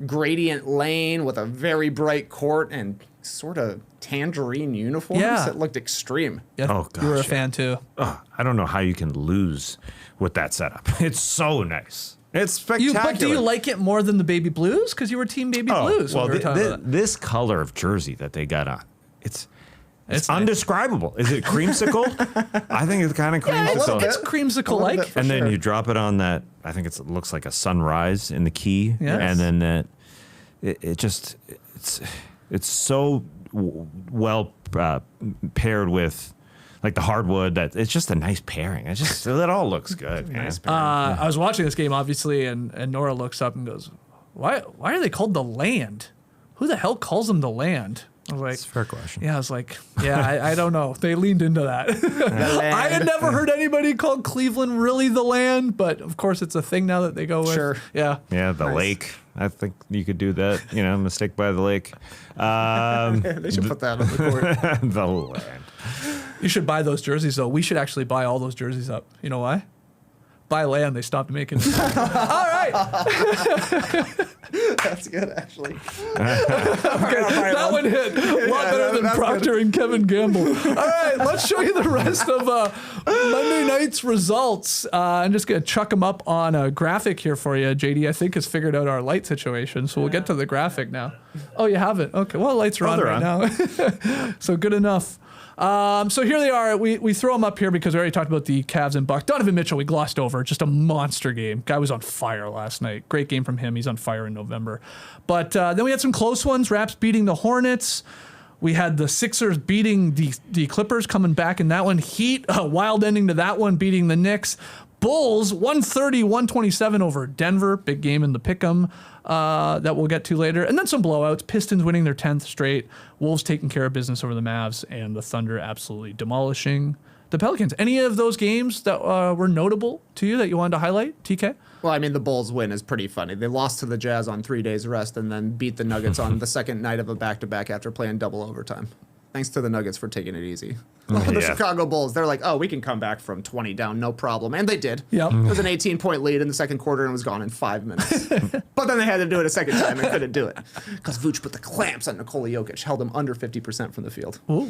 gradient lane with a very bright court and sort of tangerine uniforms. Yeah. It looked extreme. Yeah, Oh, gosh, you were a yeah. fan too. I don't know how you can lose with that setup. It's so nice. It's spectacular. But do you like it more than the baby blues? Because you were Team Baby Blues. Well, when we were talking about that. this color of jersey that they got on, it's undescribable. Is it creamsicle? I think it's kind of creamsicle. It's creamsicle-like. And then you drop it on that. I think it looks like a sunrise in the key. Yes. And then it's so well paired with like the hardwood that it's just a nice pairing. It all looks good. Nice I was watching this game, obviously, and Nora looks up and goes, "Why are they called the Land? Who the hell calls them the Land?" I was like, That's a fair question. Yeah, I was like, I don't know. They leaned into that. I had never heard anybody call Cleveland really the Land, but of course it's a thing now that they go with. Sure. Yeah. Yeah, the lake. I think you could do that. Mistake by the lake. They should put that on the court. The Land. You should buy those jerseys, though. We should actually buy all those jerseys up. You know why? Buy Land, they stopped making it. All right. That's good, actually. That one hit a lot better than Procter and Kevin Gamble. All right, let's show you the rest of Monday night's results. I'm just going to chuck them up on a graphic here for you. JD, I think, has figured out our light situation, so we'll get to the graphic now. Oh, you haven't? Okay, well, lights are on right now. So good enough. So here they are. We throw them up here because we already talked about the Cavs and Bucks. Donovan Mitchell, we glossed over. Just a monster game. Guy was on fire last night. Great game from him. He's on fire in November. But then we had some close ones. Raps beating the Hornets. We had the Sixers beating the Clippers, coming back in that one. Heat, a wild ending to that one, beating the Knicks. Bulls, 130-127 over Denver. Big game in the pick'em that we'll get to later. And then some blowouts. Pistons winning their 10th straight. Wolves taking care of business over the Mavs. And the Thunder absolutely demolishing the Pelicans. Any of those games that were notable to you that you wanted to highlight, TK? Well, I mean, the Bulls win is pretty funny. They lost to the Jazz on 3 days rest and then beat the Nuggets on the second night of a back-to-back after playing double overtime. Thanks to the Nuggets for taking it easy. The Chicago Bulls, they're like, oh, we can come back from 20 down, no problem. And they did. Yep. It was an 18-point lead in the second quarter and was gone in 5 minutes. But then they had to do it a second time and couldn't do it. Because Vooch put the clamps on Nikola Jokic, held him under 50% from the field. Ooh.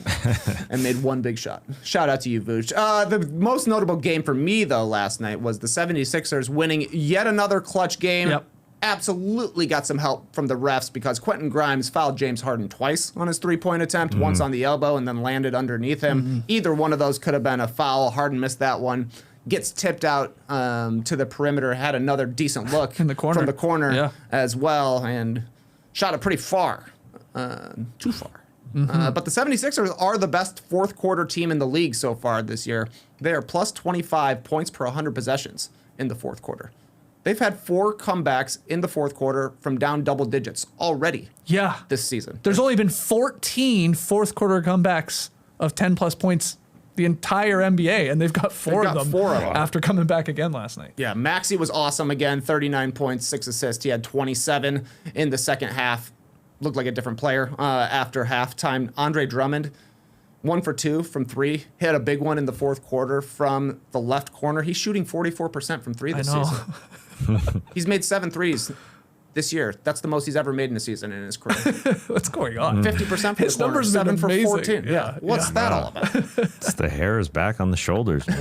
And made one big shot. Shout out to you, Vooch. The most notable game for me, though, last night was the 76ers winning yet another clutch game. Yep. Absolutely got some help from the refs because Quentin Grimes fouled James Harden twice on his three-point attempt, once on the elbow and then landed underneath him. Either one of those could have been a foul. Harden missed that one. gets tipped out to the perimeter, had another decent look In the corner. from the corner Yeah. as well, and shot it pretty far, too far. But the 76ers are the best fourth quarter team in the league so far this year. They are plus 25 points per 100 possessions in the fourth quarter. They've had 4 comebacks in the fourth quarter from down double digits already this season. There's only been 14 fourth quarter comebacks of 10 plus points the entire NBA, and they've got 4 of them after coming back again last night. Yeah, Maxey was awesome again, 39 points, 6 assists. He had 27 in the second half. Looked like a different player after halftime. Andre Drummond, 1 for 2 from 3. Hit a big one in the fourth quarter from the left corner. He's shooting 44% from 3 this season. He's made 7 threes this year. That's the most he's ever made in a season in his career. What's going on? 50% from His the corner, numbers have 7 been for amazing. 14. Yeah. What's that all about? It's the hair is back on the shoulders. Man.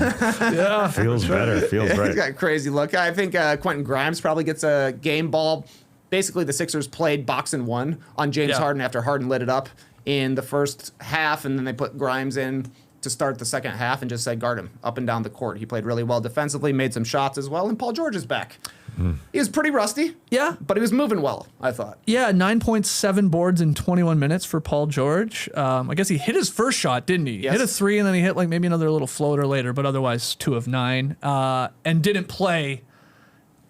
Yeah. Feels better. Feels He's right. got a crazy look. I think Quentin Grimes probably gets a game ball. Basically, the Sixers played box and one on James Harden after Harden lit it up in the first half, and then they put Grimes in to start the second half and just said guard him up and down the court. He played really well defensively, made some shots as well, and Paul George is back. He was pretty rusty, but he was moving well, I thought. Yeah, 9.7 boards in 21 minutes for Paul George. I guess he hit his first shot, didn't he? Yes. Hit a 3, and then he hit like maybe another little floater later, but otherwise 2 of 9, and didn't play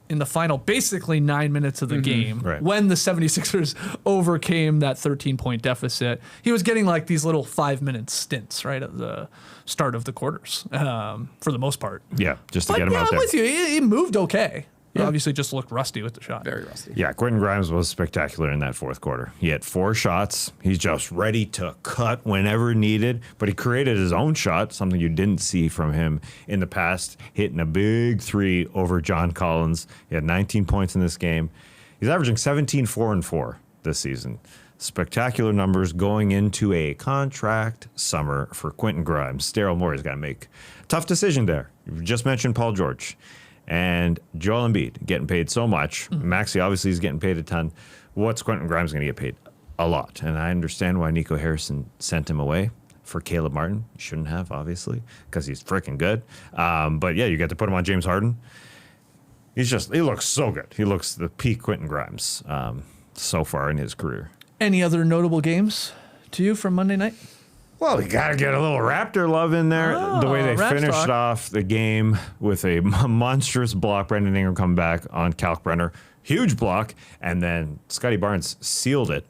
in the final basically 9 minutes of the game when the 76ers overcame that 13-point deficit. He was getting like these little 5-minute stints right at the start of the quarters for the most part. Yeah, just to But get him yeah, out I'm there. with you. He moved okay. He obviously just looked rusty with the shot. Very rusty. Yeah, Quentin Grimes was spectacular in that fourth quarter. He had 4 shots. He's just ready to cut whenever needed, but he created his own shot, something you didn't see from him in the past, hitting a big 3 over John Collins. He had 19 points in this game. He's averaging 17, 4, and 4 this season. Spectacular numbers going into a contract summer for Quentin Grimes. Daryl Morey's got to make a tough decision there. You just mentioned Paul George. And Joel Embiid getting paid so much. Maxey obviously is getting paid a ton. What's Quentin Grimes going to get paid? A lot. And I understand why Nico Harrison sent him away for Caleb Martin. Shouldn't have, obviously, because he's freaking good. But yeah, you get to put him on James Harden. He looks so good. He looks the peak Quentin Grimes so far in his career. Any other notable games to you from Monday night? Well, we got to get a little Raptor love in there. The way they Raps finished talk. off the game with a monstrous block. Brendan Ingram come back on Kalkbrenner. Huge block. And then Scotty Barnes sealed it.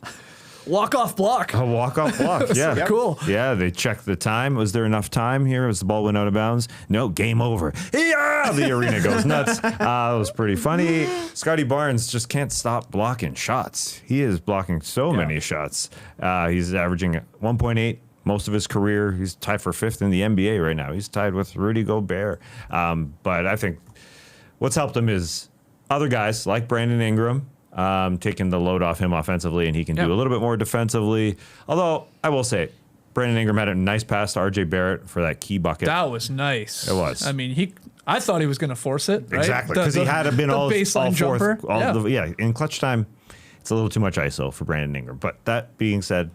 Walk-off block. A walk-off block, yeah. Cool. Yeah, they checked the time. Was there enough time here as the ball went out of bounds? No, game over. Yeah, the arena goes nuts. It was pretty funny. Scotty Barnes just can't stop blocking shots. He is blocking so many shots. He's averaging 1.8 most of his career. He's tied for 5th in the NBA right now. He's tied with Rudy Gobert. But I think what's helped him is other guys like Brandon Ingram taking the load off him offensively, and he can do a little bit more defensively. Although, I will say, Brandon Ingram had a nice pass to RJ Barrett for that key bucket. That was nice. It was. I mean, I thought he was going to force it. Right? Exactly, because he had been all baseline jumper. Fourth. In clutch time, it's a little too much ISO for Brandon Ingram. But that being said,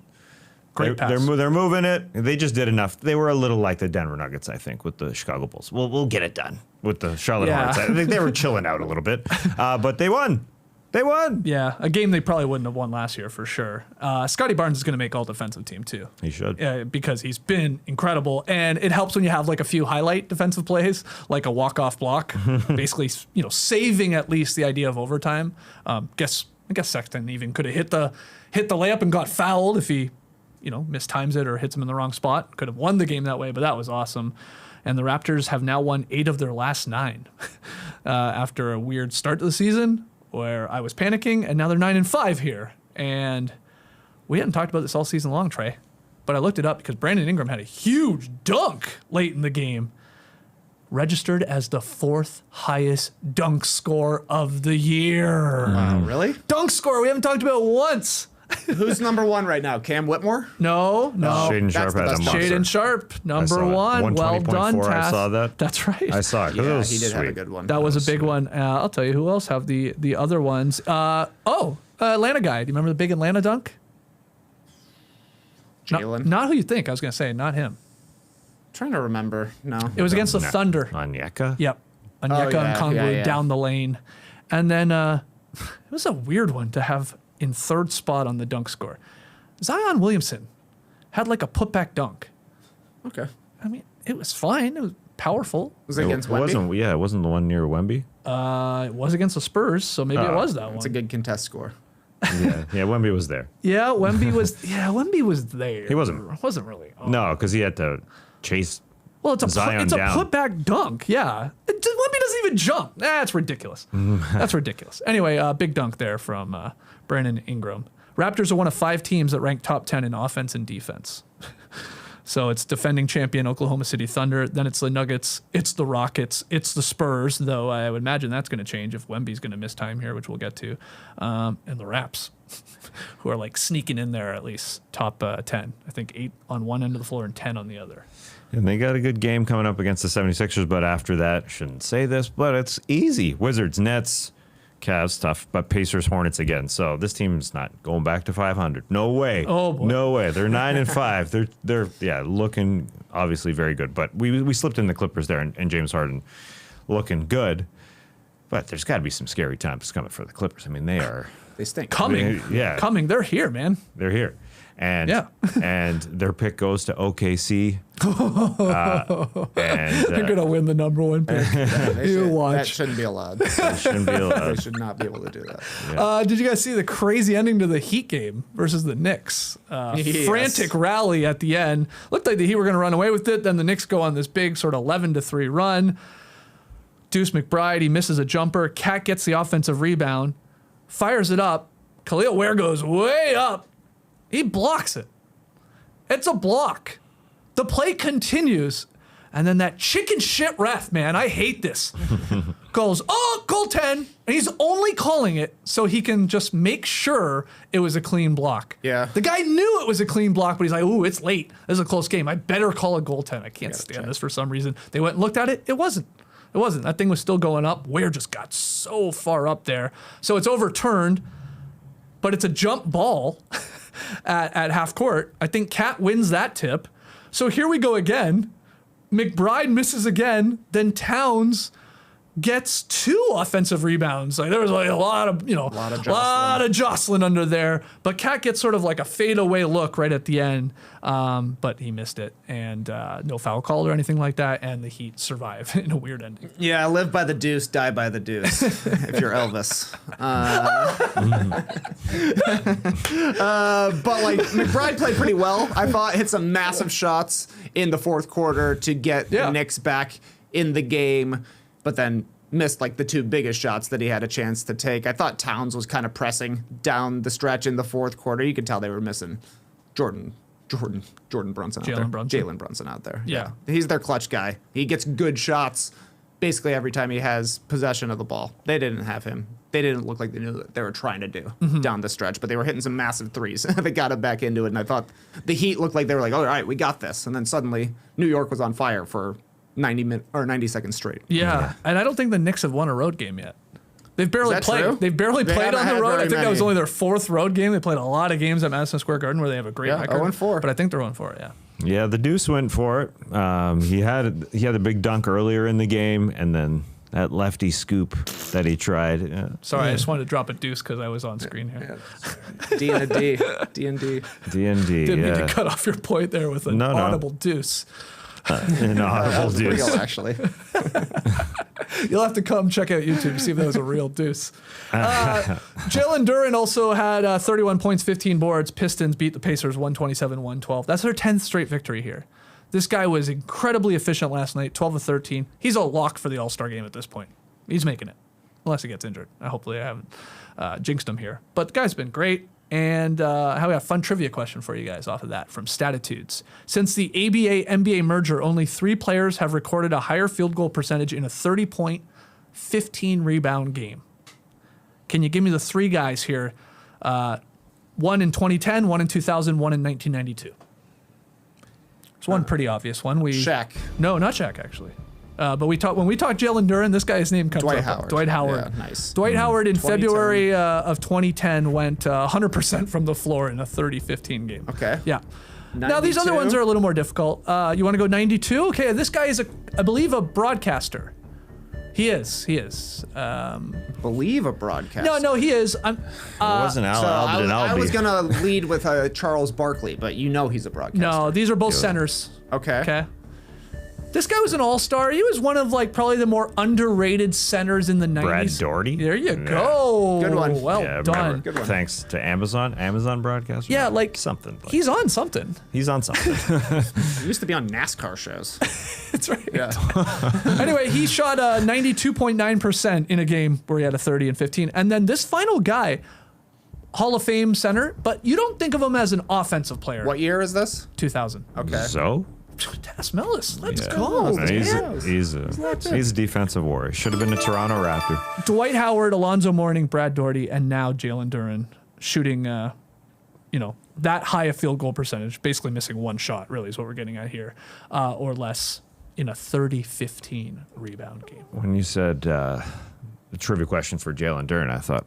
Great pass. They're moving it. They just did enough. They were a little like the Denver Nuggets, I think, with the Chicago Bulls. We'll get it done with the Charlotte Hornets. I think they were chilling out a little bit, but they won. They won. Yeah, a game they probably wouldn't have won last year for sure. Scotty Barnes is going to make all defensive team too. He should. Because he's been incredible. And it helps when you have like a few highlight defensive plays, like a walk-off block, basically, saving at least the idea of overtime. I guess Sexton even could have hit the layup and got fouled if he, mistimes it or hits him in the wrong spot. Could have won the game that way, but that was awesome. And the Raptors have now won 8 of their last 9 after a weird start to the season where I was panicking, and now they're 9-5 here. And we hadn't talked about this all season long, Trey, but I looked it up because Brandon Ingram had a huge dunk late in the game, registered as the 4th highest dunk score of the year. Wow, really? Dunk score we haven't talked about once. Who's number 1 right now? Cam Whitmore? No. Shaden Sharp the had a best monster. Shaden Sharp, number saw it. 1. Well 120.4, done, I Tass. saw that. That's right. I saw it. 'cause it Yeah, was he did have a sweet. good one. That was a big one. I'll tell you who else have the other ones. Atlanta guy. Do you remember the big Atlanta dunk? Jalen. Not who you think. I was going to say, not him. Trying to remember. No. It was against the Thunder. Onyeka? Yep. Onyeka and Kongwu yeah. down the lane. And then it was a weird one to have in third spot on the dunk score. Zion Williamson had like a putback dunk. Okay. I mean, it was fine. It was powerful. Was it against Wemby? It wasn't the one near Wemby. It was against the Spurs, so maybe it was that one. It's a good contest score. Yeah, Wemby was there. Yeah, Wemby was there. He wasn't. Wasn't really. No, because he had to chase. Well, it's a Zion down. putback dunk. Yeah, Wemby doesn't even jump. That's ridiculous. That's ridiculous. Anyway, big dunk there from Brandon Ingram. Raptors are one of 5 teams that rank top 10 in offense and defense. So it's defending champion Oklahoma City Thunder. Then it's the Nuggets. It's the Rockets. It's the Spurs, though I would imagine that's going to change if Wemby's going to miss time here, which we'll get to. And the Raps, who are like sneaking in there at least top 10. I think 8 on one end of the floor and 10 on the other. And they got a good game coming up against the 76ers, but after that, shouldn't say this, but it's easy. Wizards, Nets, Cavs, tough, but Pacers, Hornets again. So this team's not going back to 500. No way. Oh, boy. No way. They're 9-5. They're looking obviously very good. But we slipped in the Clippers there, and James Harden looking good. But there's got to be some scary times coming for the Clippers. I mean, They stink. Coming. Yeah. Coming. They're here, man. They're here. And Yeah. and their pick goes to OKC. They're going to win the number 1 pick. You watch. That shouldn't be allowed. They shouldn't be They allowed. should not be able to do that. Did you guys see the crazy ending to the Heat game versus the Knicks? Yes. Frantic rally at the end. Looked like the Heat were going to run away with it. Then the Knicks go on this big sort of 11-3 run. Deuce McBride, he misses a jumper. Cat gets the offensive rebound, fires it up. Khalil Ware goes way up. He blocks it. It's a block. The play continues. And then that chicken shit ref, man, I hate this, goes, goal 10. And he's only calling it so he can just make sure it was a clean block. Yeah. The guy knew it was a clean block, but he's like, ooh, it's late. This is a close game. I better call a goal 10. I can't stand this for some reason. They went and looked at it. It wasn't. It wasn't. That thing was still going up. Ware just got so far up there. So it's overturned, but it's a jump ball at half court. I think Cat wins that tip. So here we go again. McBride misses again. Then Towns gets 2 offensive rebounds. Like there was like a lot of jostling under there. But Cat gets sort of like a fadeaway look right at the end. But he missed it, and no foul call or anything like that. And the Heat survive in a weird ending. Yeah, live by the deuce, die by the deuce. If you're Elvis. But like McBride played pretty well. I thought hit some massive shots in the fourth quarter to get the Knicks back in the game, but then missed like the 2 biggest shots that he had a chance to take. I thought Towns was kind of pressing down the stretch in the fourth quarter. You could tell they were missing Jordan Brunson out there. Jalen Brunson out there. Yeah. He's their clutch guy. He gets good shots basically every time he has possession of the ball. They didn't have him. They didn't look like they knew what they were trying to do down the stretch, but they were hitting some massive threes. They got him back into it, and I thought the Heat looked like they were like, all right, we got this. And then suddenly New York was on fire for 90 seconds straight. Yeah, and I don't think the Knicks have won a road game yet. They've barely played. True? They've barely They played haven't on the had road. I very think that was many. only their 4th road game. They played a lot of games at Madison Square Garden where they have a great record. 0-4. But I think they're 0-4, yeah. Yeah, the Deuce went for it. He had a big dunk earlier in the game, and then that lefty scoop that he tried. Sorry, I just wanted to drop a deuce because I was on screen here. D and a D. D&D. D&D, Didn't mean yeah. to cut off your point there with an audible deuce. An audible Real, Deuce. actually. You'll have to come check out YouTube to see if that was a real deuce. Jalen Duren also had 31 points, 15 boards. Pistons beat the Pacers 127-112. That's their 10th straight victory here. This guy was incredibly efficient last night, 12 of 13. He's a lock for the All-Star game at this point. He's making it, unless he gets injured. Hopefully I haven't jinxed him here. But the guy's been great. And I have a fun trivia question for you guys off of that from Statitudes. Since the ABA-NBA merger, only 3 players have recorded a higher field goal percentage in a 30-point, 15-rebound game. Can you give me the 3 guys here? One in 2010, one in 2000, one in 1992. There's one pretty obvious one. Shaq. No, not Shaq, actually. But when we talk Jalen Duren, this guy's name comes Dwight up. Howard. Dwight Howard. Yeah, nice. Dwight Howard in 2010. February of 2010 went 100% from the floor in a 30-15 game. Okay. Yeah. Now, these other ones are a little more difficult. You want to go 92? Okay, this guy is, I believe, a broadcaster. He is. Believe a broadcaster. No, he is. It wasn't Al. So Al didn't I was Albie. gonna lead with Charles Barkley, but you know he's a broadcaster. No, these are both centers. Okay. Okay. This guy was an all-star. He was one of probably the more underrated centers in the 90s. Brad Daugherty? There you go. Good one. Well Yeah, done. remember, Good one. thanks to Amazon broadcaster. Yeah, something. He's on something. He's on something. He used to be on NASCAR shows. That's right. Yeah. Anyway, he shot 92.9% in a game where he had a 30 and 15. And then this final guy, Hall of Fame center, but you don't think of him as an offensive player. What year is this? 2000. Okay. So Tas Mellis, let's Yeah. go. he's a defensive warrior. Should have been a Toronto Raptor. Dwight Howard, Alonzo Mourning, Brad Daugherty, and now Jalen Duren shooting, that high a field goal percentage, basically missing one shot, really, is what we're getting at here, or less in a 30-15 rebound game. When you said the trivia question for Jalen Duren, I thought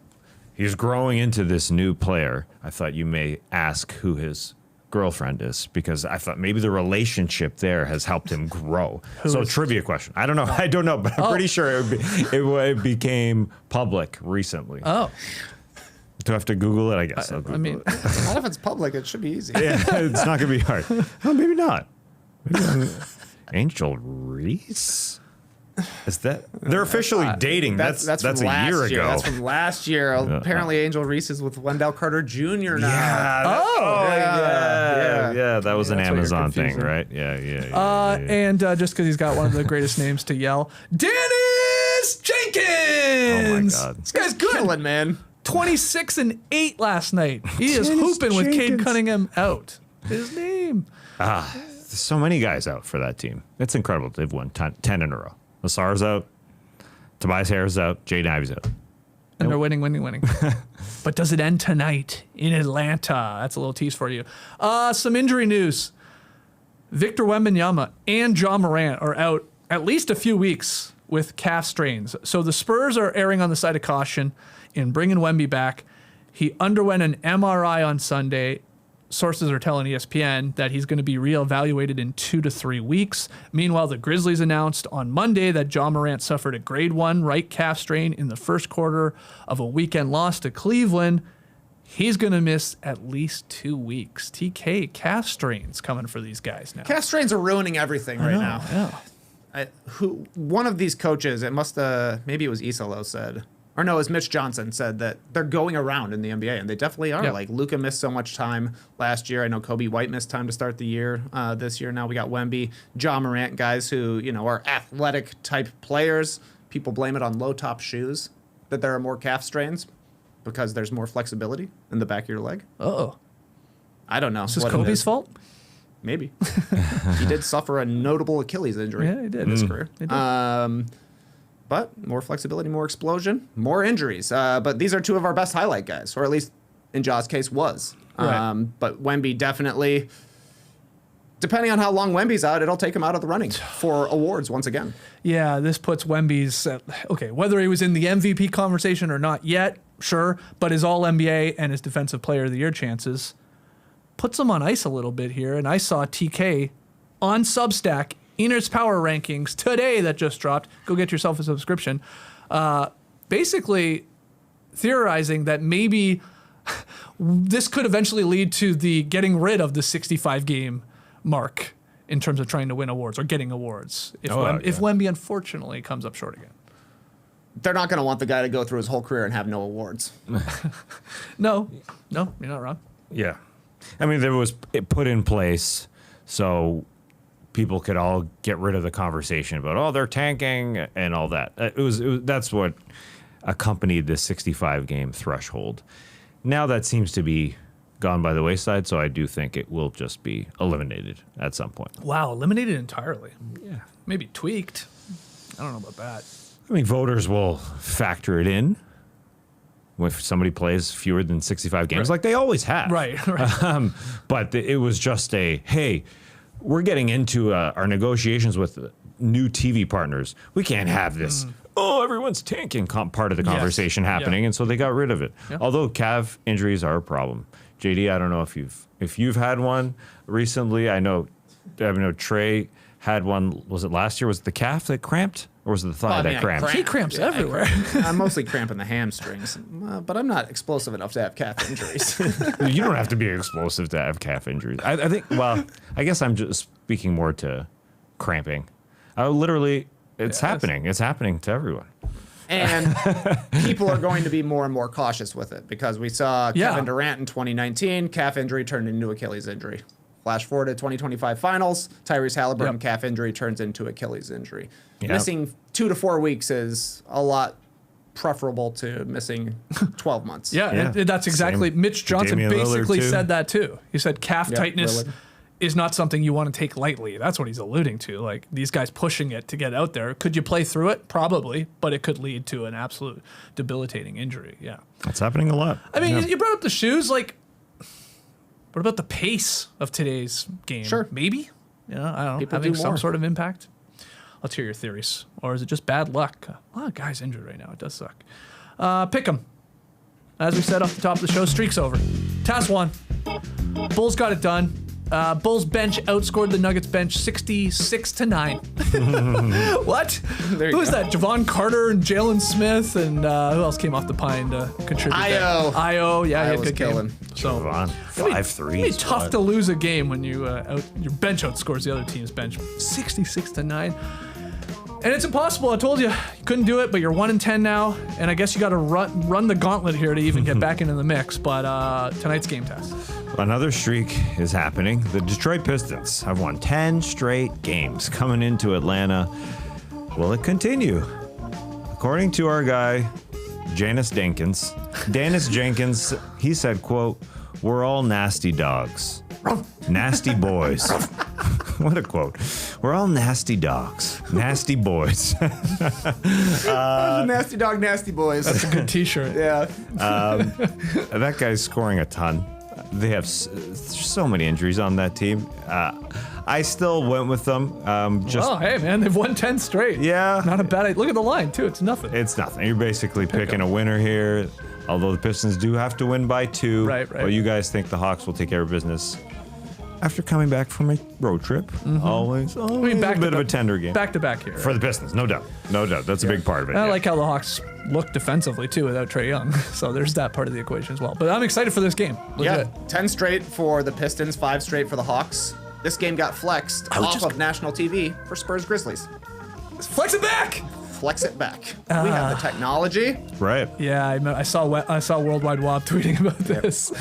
he's growing into this new player. I thought you may ask who his girlfriend is, because I thought maybe the relationship there has helped him grow. So trivia question. I don't know, but I'm pretty sure it became public recently. Oh, Do I have to Google it? I guess I'll Google I mean, it. Not if it's public, it should be easy. Yeah, it's not going to be hard. Oh, maybe not. Angel Reese? Is that? They're officially dating. That's from a last year ago. That's from last year. Apparently, Angel Reese is with Wendell Carter Jr. now. Yeah, that was an that's why you're Amazon thing, confusing. right? Yeah. and just because he's got one of the greatest names to yell, Dennis Jenkins. Oh my God. This guy's good. Killing, man. 26 and 8 last night. He is hooping with Cade Cunningham out. His name. There's so many guys out for that team. It's incredible. They've won 10 in a row. Lasar's out. Tobias Harris out. Jaden Ivey's out. And they're winning. But does it end tonight in Atlanta? That's a little tease for you. Some injury news. Victor Wembanyama and Ja Morant are out at least a few weeks with calf strains. So the Spurs are erring on the side of caution in bringing Wemby back. He underwent an MRI on Sunday. Sources are telling ESPN that he's going to be reevaluated in 2 to 3 weeks. Meanwhile, the Grizzlies announced on Monday that Ja Morant suffered a grade 1 right calf strain in the first quarter of a weekend loss to Cleveland. He's going to miss at least 2 weeks. TK, calf strains coming for these guys now. Calf strains are ruining everything right now. Yeah. One of these coaches, maybe it was Isalo said, or no, it was Mitch Johnson said that they're going around in the NBA, and they definitely are. Yeah. Like Luka missed so much time last year. I know Kobe White missed time to start the year. This year now we got Wemby, Ja Morant, guys who are athletic type players. People blame it on low top shoes that there are more calf strains because there's more flexibility in the back of your leg. Uh-oh. I don't know. Is this what it Kobe's is. fault? Maybe. He did suffer a notable Achilles injury Yeah, he did. in his career. He did. But more flexibility, more explosion, more injuries. But these are two of our best highlight guys, or at least in Ja's case was. Right. But Wemby definitely, depending on how long Wemby's out, it'll take him out of the running for awards once again. Yeah, this puts Wemby's, whether he was in the MVP conversation or not yet, sure, but his All-NBA and his Defensive Player of the Year chances puts him on ice a little bit here. And I saw TK on Substack in its power rankings today that just dropped. Go get yourself a subscription. Basically theorizing that maybe this could eventually lead to the getting rid of the 65 game mark in terms of trying to win awards or getting awards if Wemby unfortunately comes up short again. They're not going to want the guy to go through his whole career and have no awards. No, you're not wrong. Yeah. I mean, it put in place so people could all get rid of the conversation about, they're tanking and all that. That's what accompanied the 65 game threshold. Now that seems to be gone by the wayside, so I do think it will just be eliminated at some point. Wow, eliminated entirely. Yeah. Maybe tweaked. I don't know about that. I mean, voters will factor it in if somebody plays fewer than 65 games, like they always have. Right. But it was just hey, we're getting into our negotiations with new TV partners. We can't have this, everyone's tanking part of the conversation happening, and so they got rid of it. Yeah. Although calf injuries are a problem. JD, I don't know if you've had one recently. I know Trey had one. Was it last year? Was it the calf that cramped? Or was it the thigh that cramped? He cramps everywhere. I'm mostly cramping the hamstrings, but I'm not explosive enough to have calf injuries. You don't have to be explosive to have calf injuries. I think, well, I guess I'm just speaking more to cramping. It's happening. It's happening to everyone. And people are going to be more and more cautious with it because we saw Kevin Durant in 2019, calf injury turned into Achilles injury. Flash forward to 2025 finals, Tyrese Halliburton calf injury turns into Achilles injury. Yep. Missing 2 to 4 weeks is a lot preferable to missing 12 months. That's exactly. Mitch Johnson basically said that too. He said calf tightness is not something you want to take lightly. That's what he's alluding to. Like these guys pushing it to get out there. Could you play through it? Probably, but it could lead to an absolute debilitating injury. Yeah. That's happening a lot. I mean, you brought up the shoes. Like, what about the pace of today's game? Sure. Maybe? I don't know. People having do some more. sort of impact? Let's hear your theories. Or is it just bad luck? A lot of guys injured right now. It does suck. Pick 'em. As we said off the top of the show, streak's over. Task 1. Bulls got it done. Bulls bench outscored the Nuggets bench 66-9. What? Who was that? Javon Carter and Jalen Smith and who else came off the pine to contribute? Io, yeah, he had good game. So Javon, 5 threes. It'd be tough to lose a game when you your bench outscores the other team's bench 66-9. And it's impossible. I told you couldn't do it, but you're 1-10 now, and I guess you got to run the gauntlet here to even get back into the mix. But tonight's game test. Another streak is happening. The Detroit Pistons have won 10 straight games coming into Atlanta. Will it continue? According to our guy, Danis Jenkins, he said, quote, "We're all nasty dogs. Nasty boys." What a quote. We're all nasty dogs. Nasty boys. Nasty dog, nasty boys. That's a good t-shirt. Yeah. That guy's scoring a ton. They have so many injuries on that team. I still went with them. Hey, man, they've won 10 straight. Yeah. Not a bad idea. Look at the line, too. It's nothing. It's nothing. You're basically picking a winner here. Although the Pistons do have to win by 2. Right. But you guys think the Hawks will take care of business after coming back from a road trip. Mm-hmm. Always a bit of a tender game. Back to back here. For the Pistons, no doubt. No doubt. That's a big part of it. I like how the Hawks look defensively, too, without Trae Young. So there's that part of the equation as well. But I'm excited for this game. Legit. 10 straight for the Pistons, 5 straight for the Hawks. This game got flexed off of national TV for Spurs Grizzlies. Flex it back! Flex it back. We have the technology. Right. Yeah, I saw Worldwide Wop tweeting about this.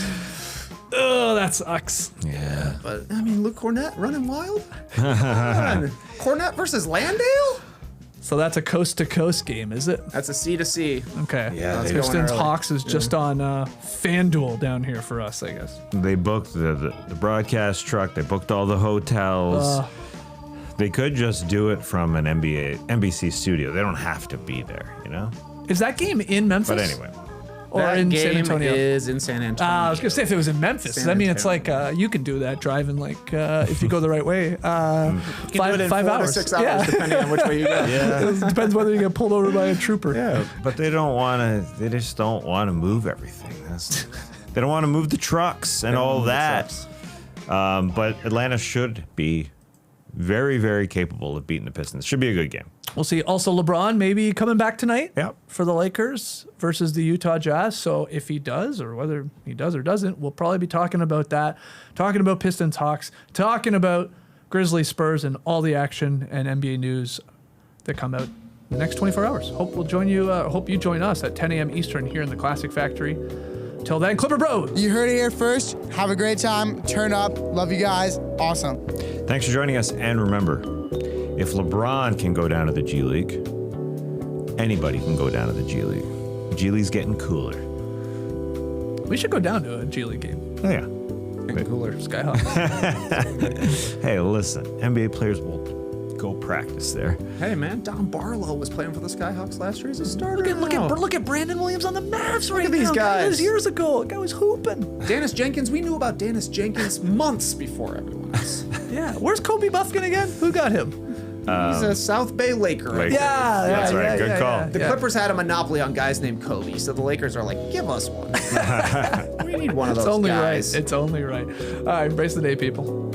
Oh, that sucks. Yeah. But, I mean, Luke Cornett running wild. Come on. Cornett versus Landale? So that's a coast-to-coast game, is it? That's a C-to-C. Okay. Yeah, they- Pistons Hawks is just on FanDuel down here for us, I guess. They booked the broadcast truck. They booked all the hotels. They could just do it from an NBC studio. They don't have to be there, you know? Is that game in Memphis? But anyway. Or That in game San Antonio? is in San Antonio. I was going to say if it was in Memphis. San I mean, it's like Antonio. you can do that driving if you go the right way. You can do it in 5 4 hours. to 6 hours, depending on which way you go. It depends whether you get pulled over by a trooper. Yeah, but they don't want to. They just don't want to move everything. They don't want to move the trucks and all that. But Atlanta should be very, very capable of beating the Pistons. Should be a good game. We'll see. Also, LeBron maybe coming back tonight Yep. for the Lakers versus the Utah Jazz. So if he does, or whether he does or doesn't, we'll probably be talking about that, talking about Pistons Hawks, talking about Grizzlies Spurs, and all the action and NBA news that come out in the next 24 hours. Hope we'll join you. Hope you join us at 10 a.m. Eastern here in the Classic Factory. Till then, Clipper Bros. You heard it here first. Have a great time. Turn up. Love you guys. Awesome. Thanks for joining us. And remember, if LeBron can go down to the G League, anybody can go down to the G League. G League's getting cooler. We should go down to a G League game. Oh, yeah. Cooler, Skyhawks. Hey, listen, NBA players will go practice there. Hey, man, Don Barlow was playing for the Skyhawks last year as a starter. Look at Brandon Williams on the Mavs right at these now. guys. That was years ago. The guy was hooping. Danis Jenkins, we knew about Danis Jenkins months before everyone else. Yeah. Where's Kobe Buffkin again? Who got him? He's a South Bay Laker. Lakers. Yeah, That's yeah, right. yeah, Good yeah, call. yeah. The Clippers had a monopoly on guys named Kobe, so the Lakers are like, give us one. We need one of those It's only guys. right. It's only right. All right, embrace the day, people.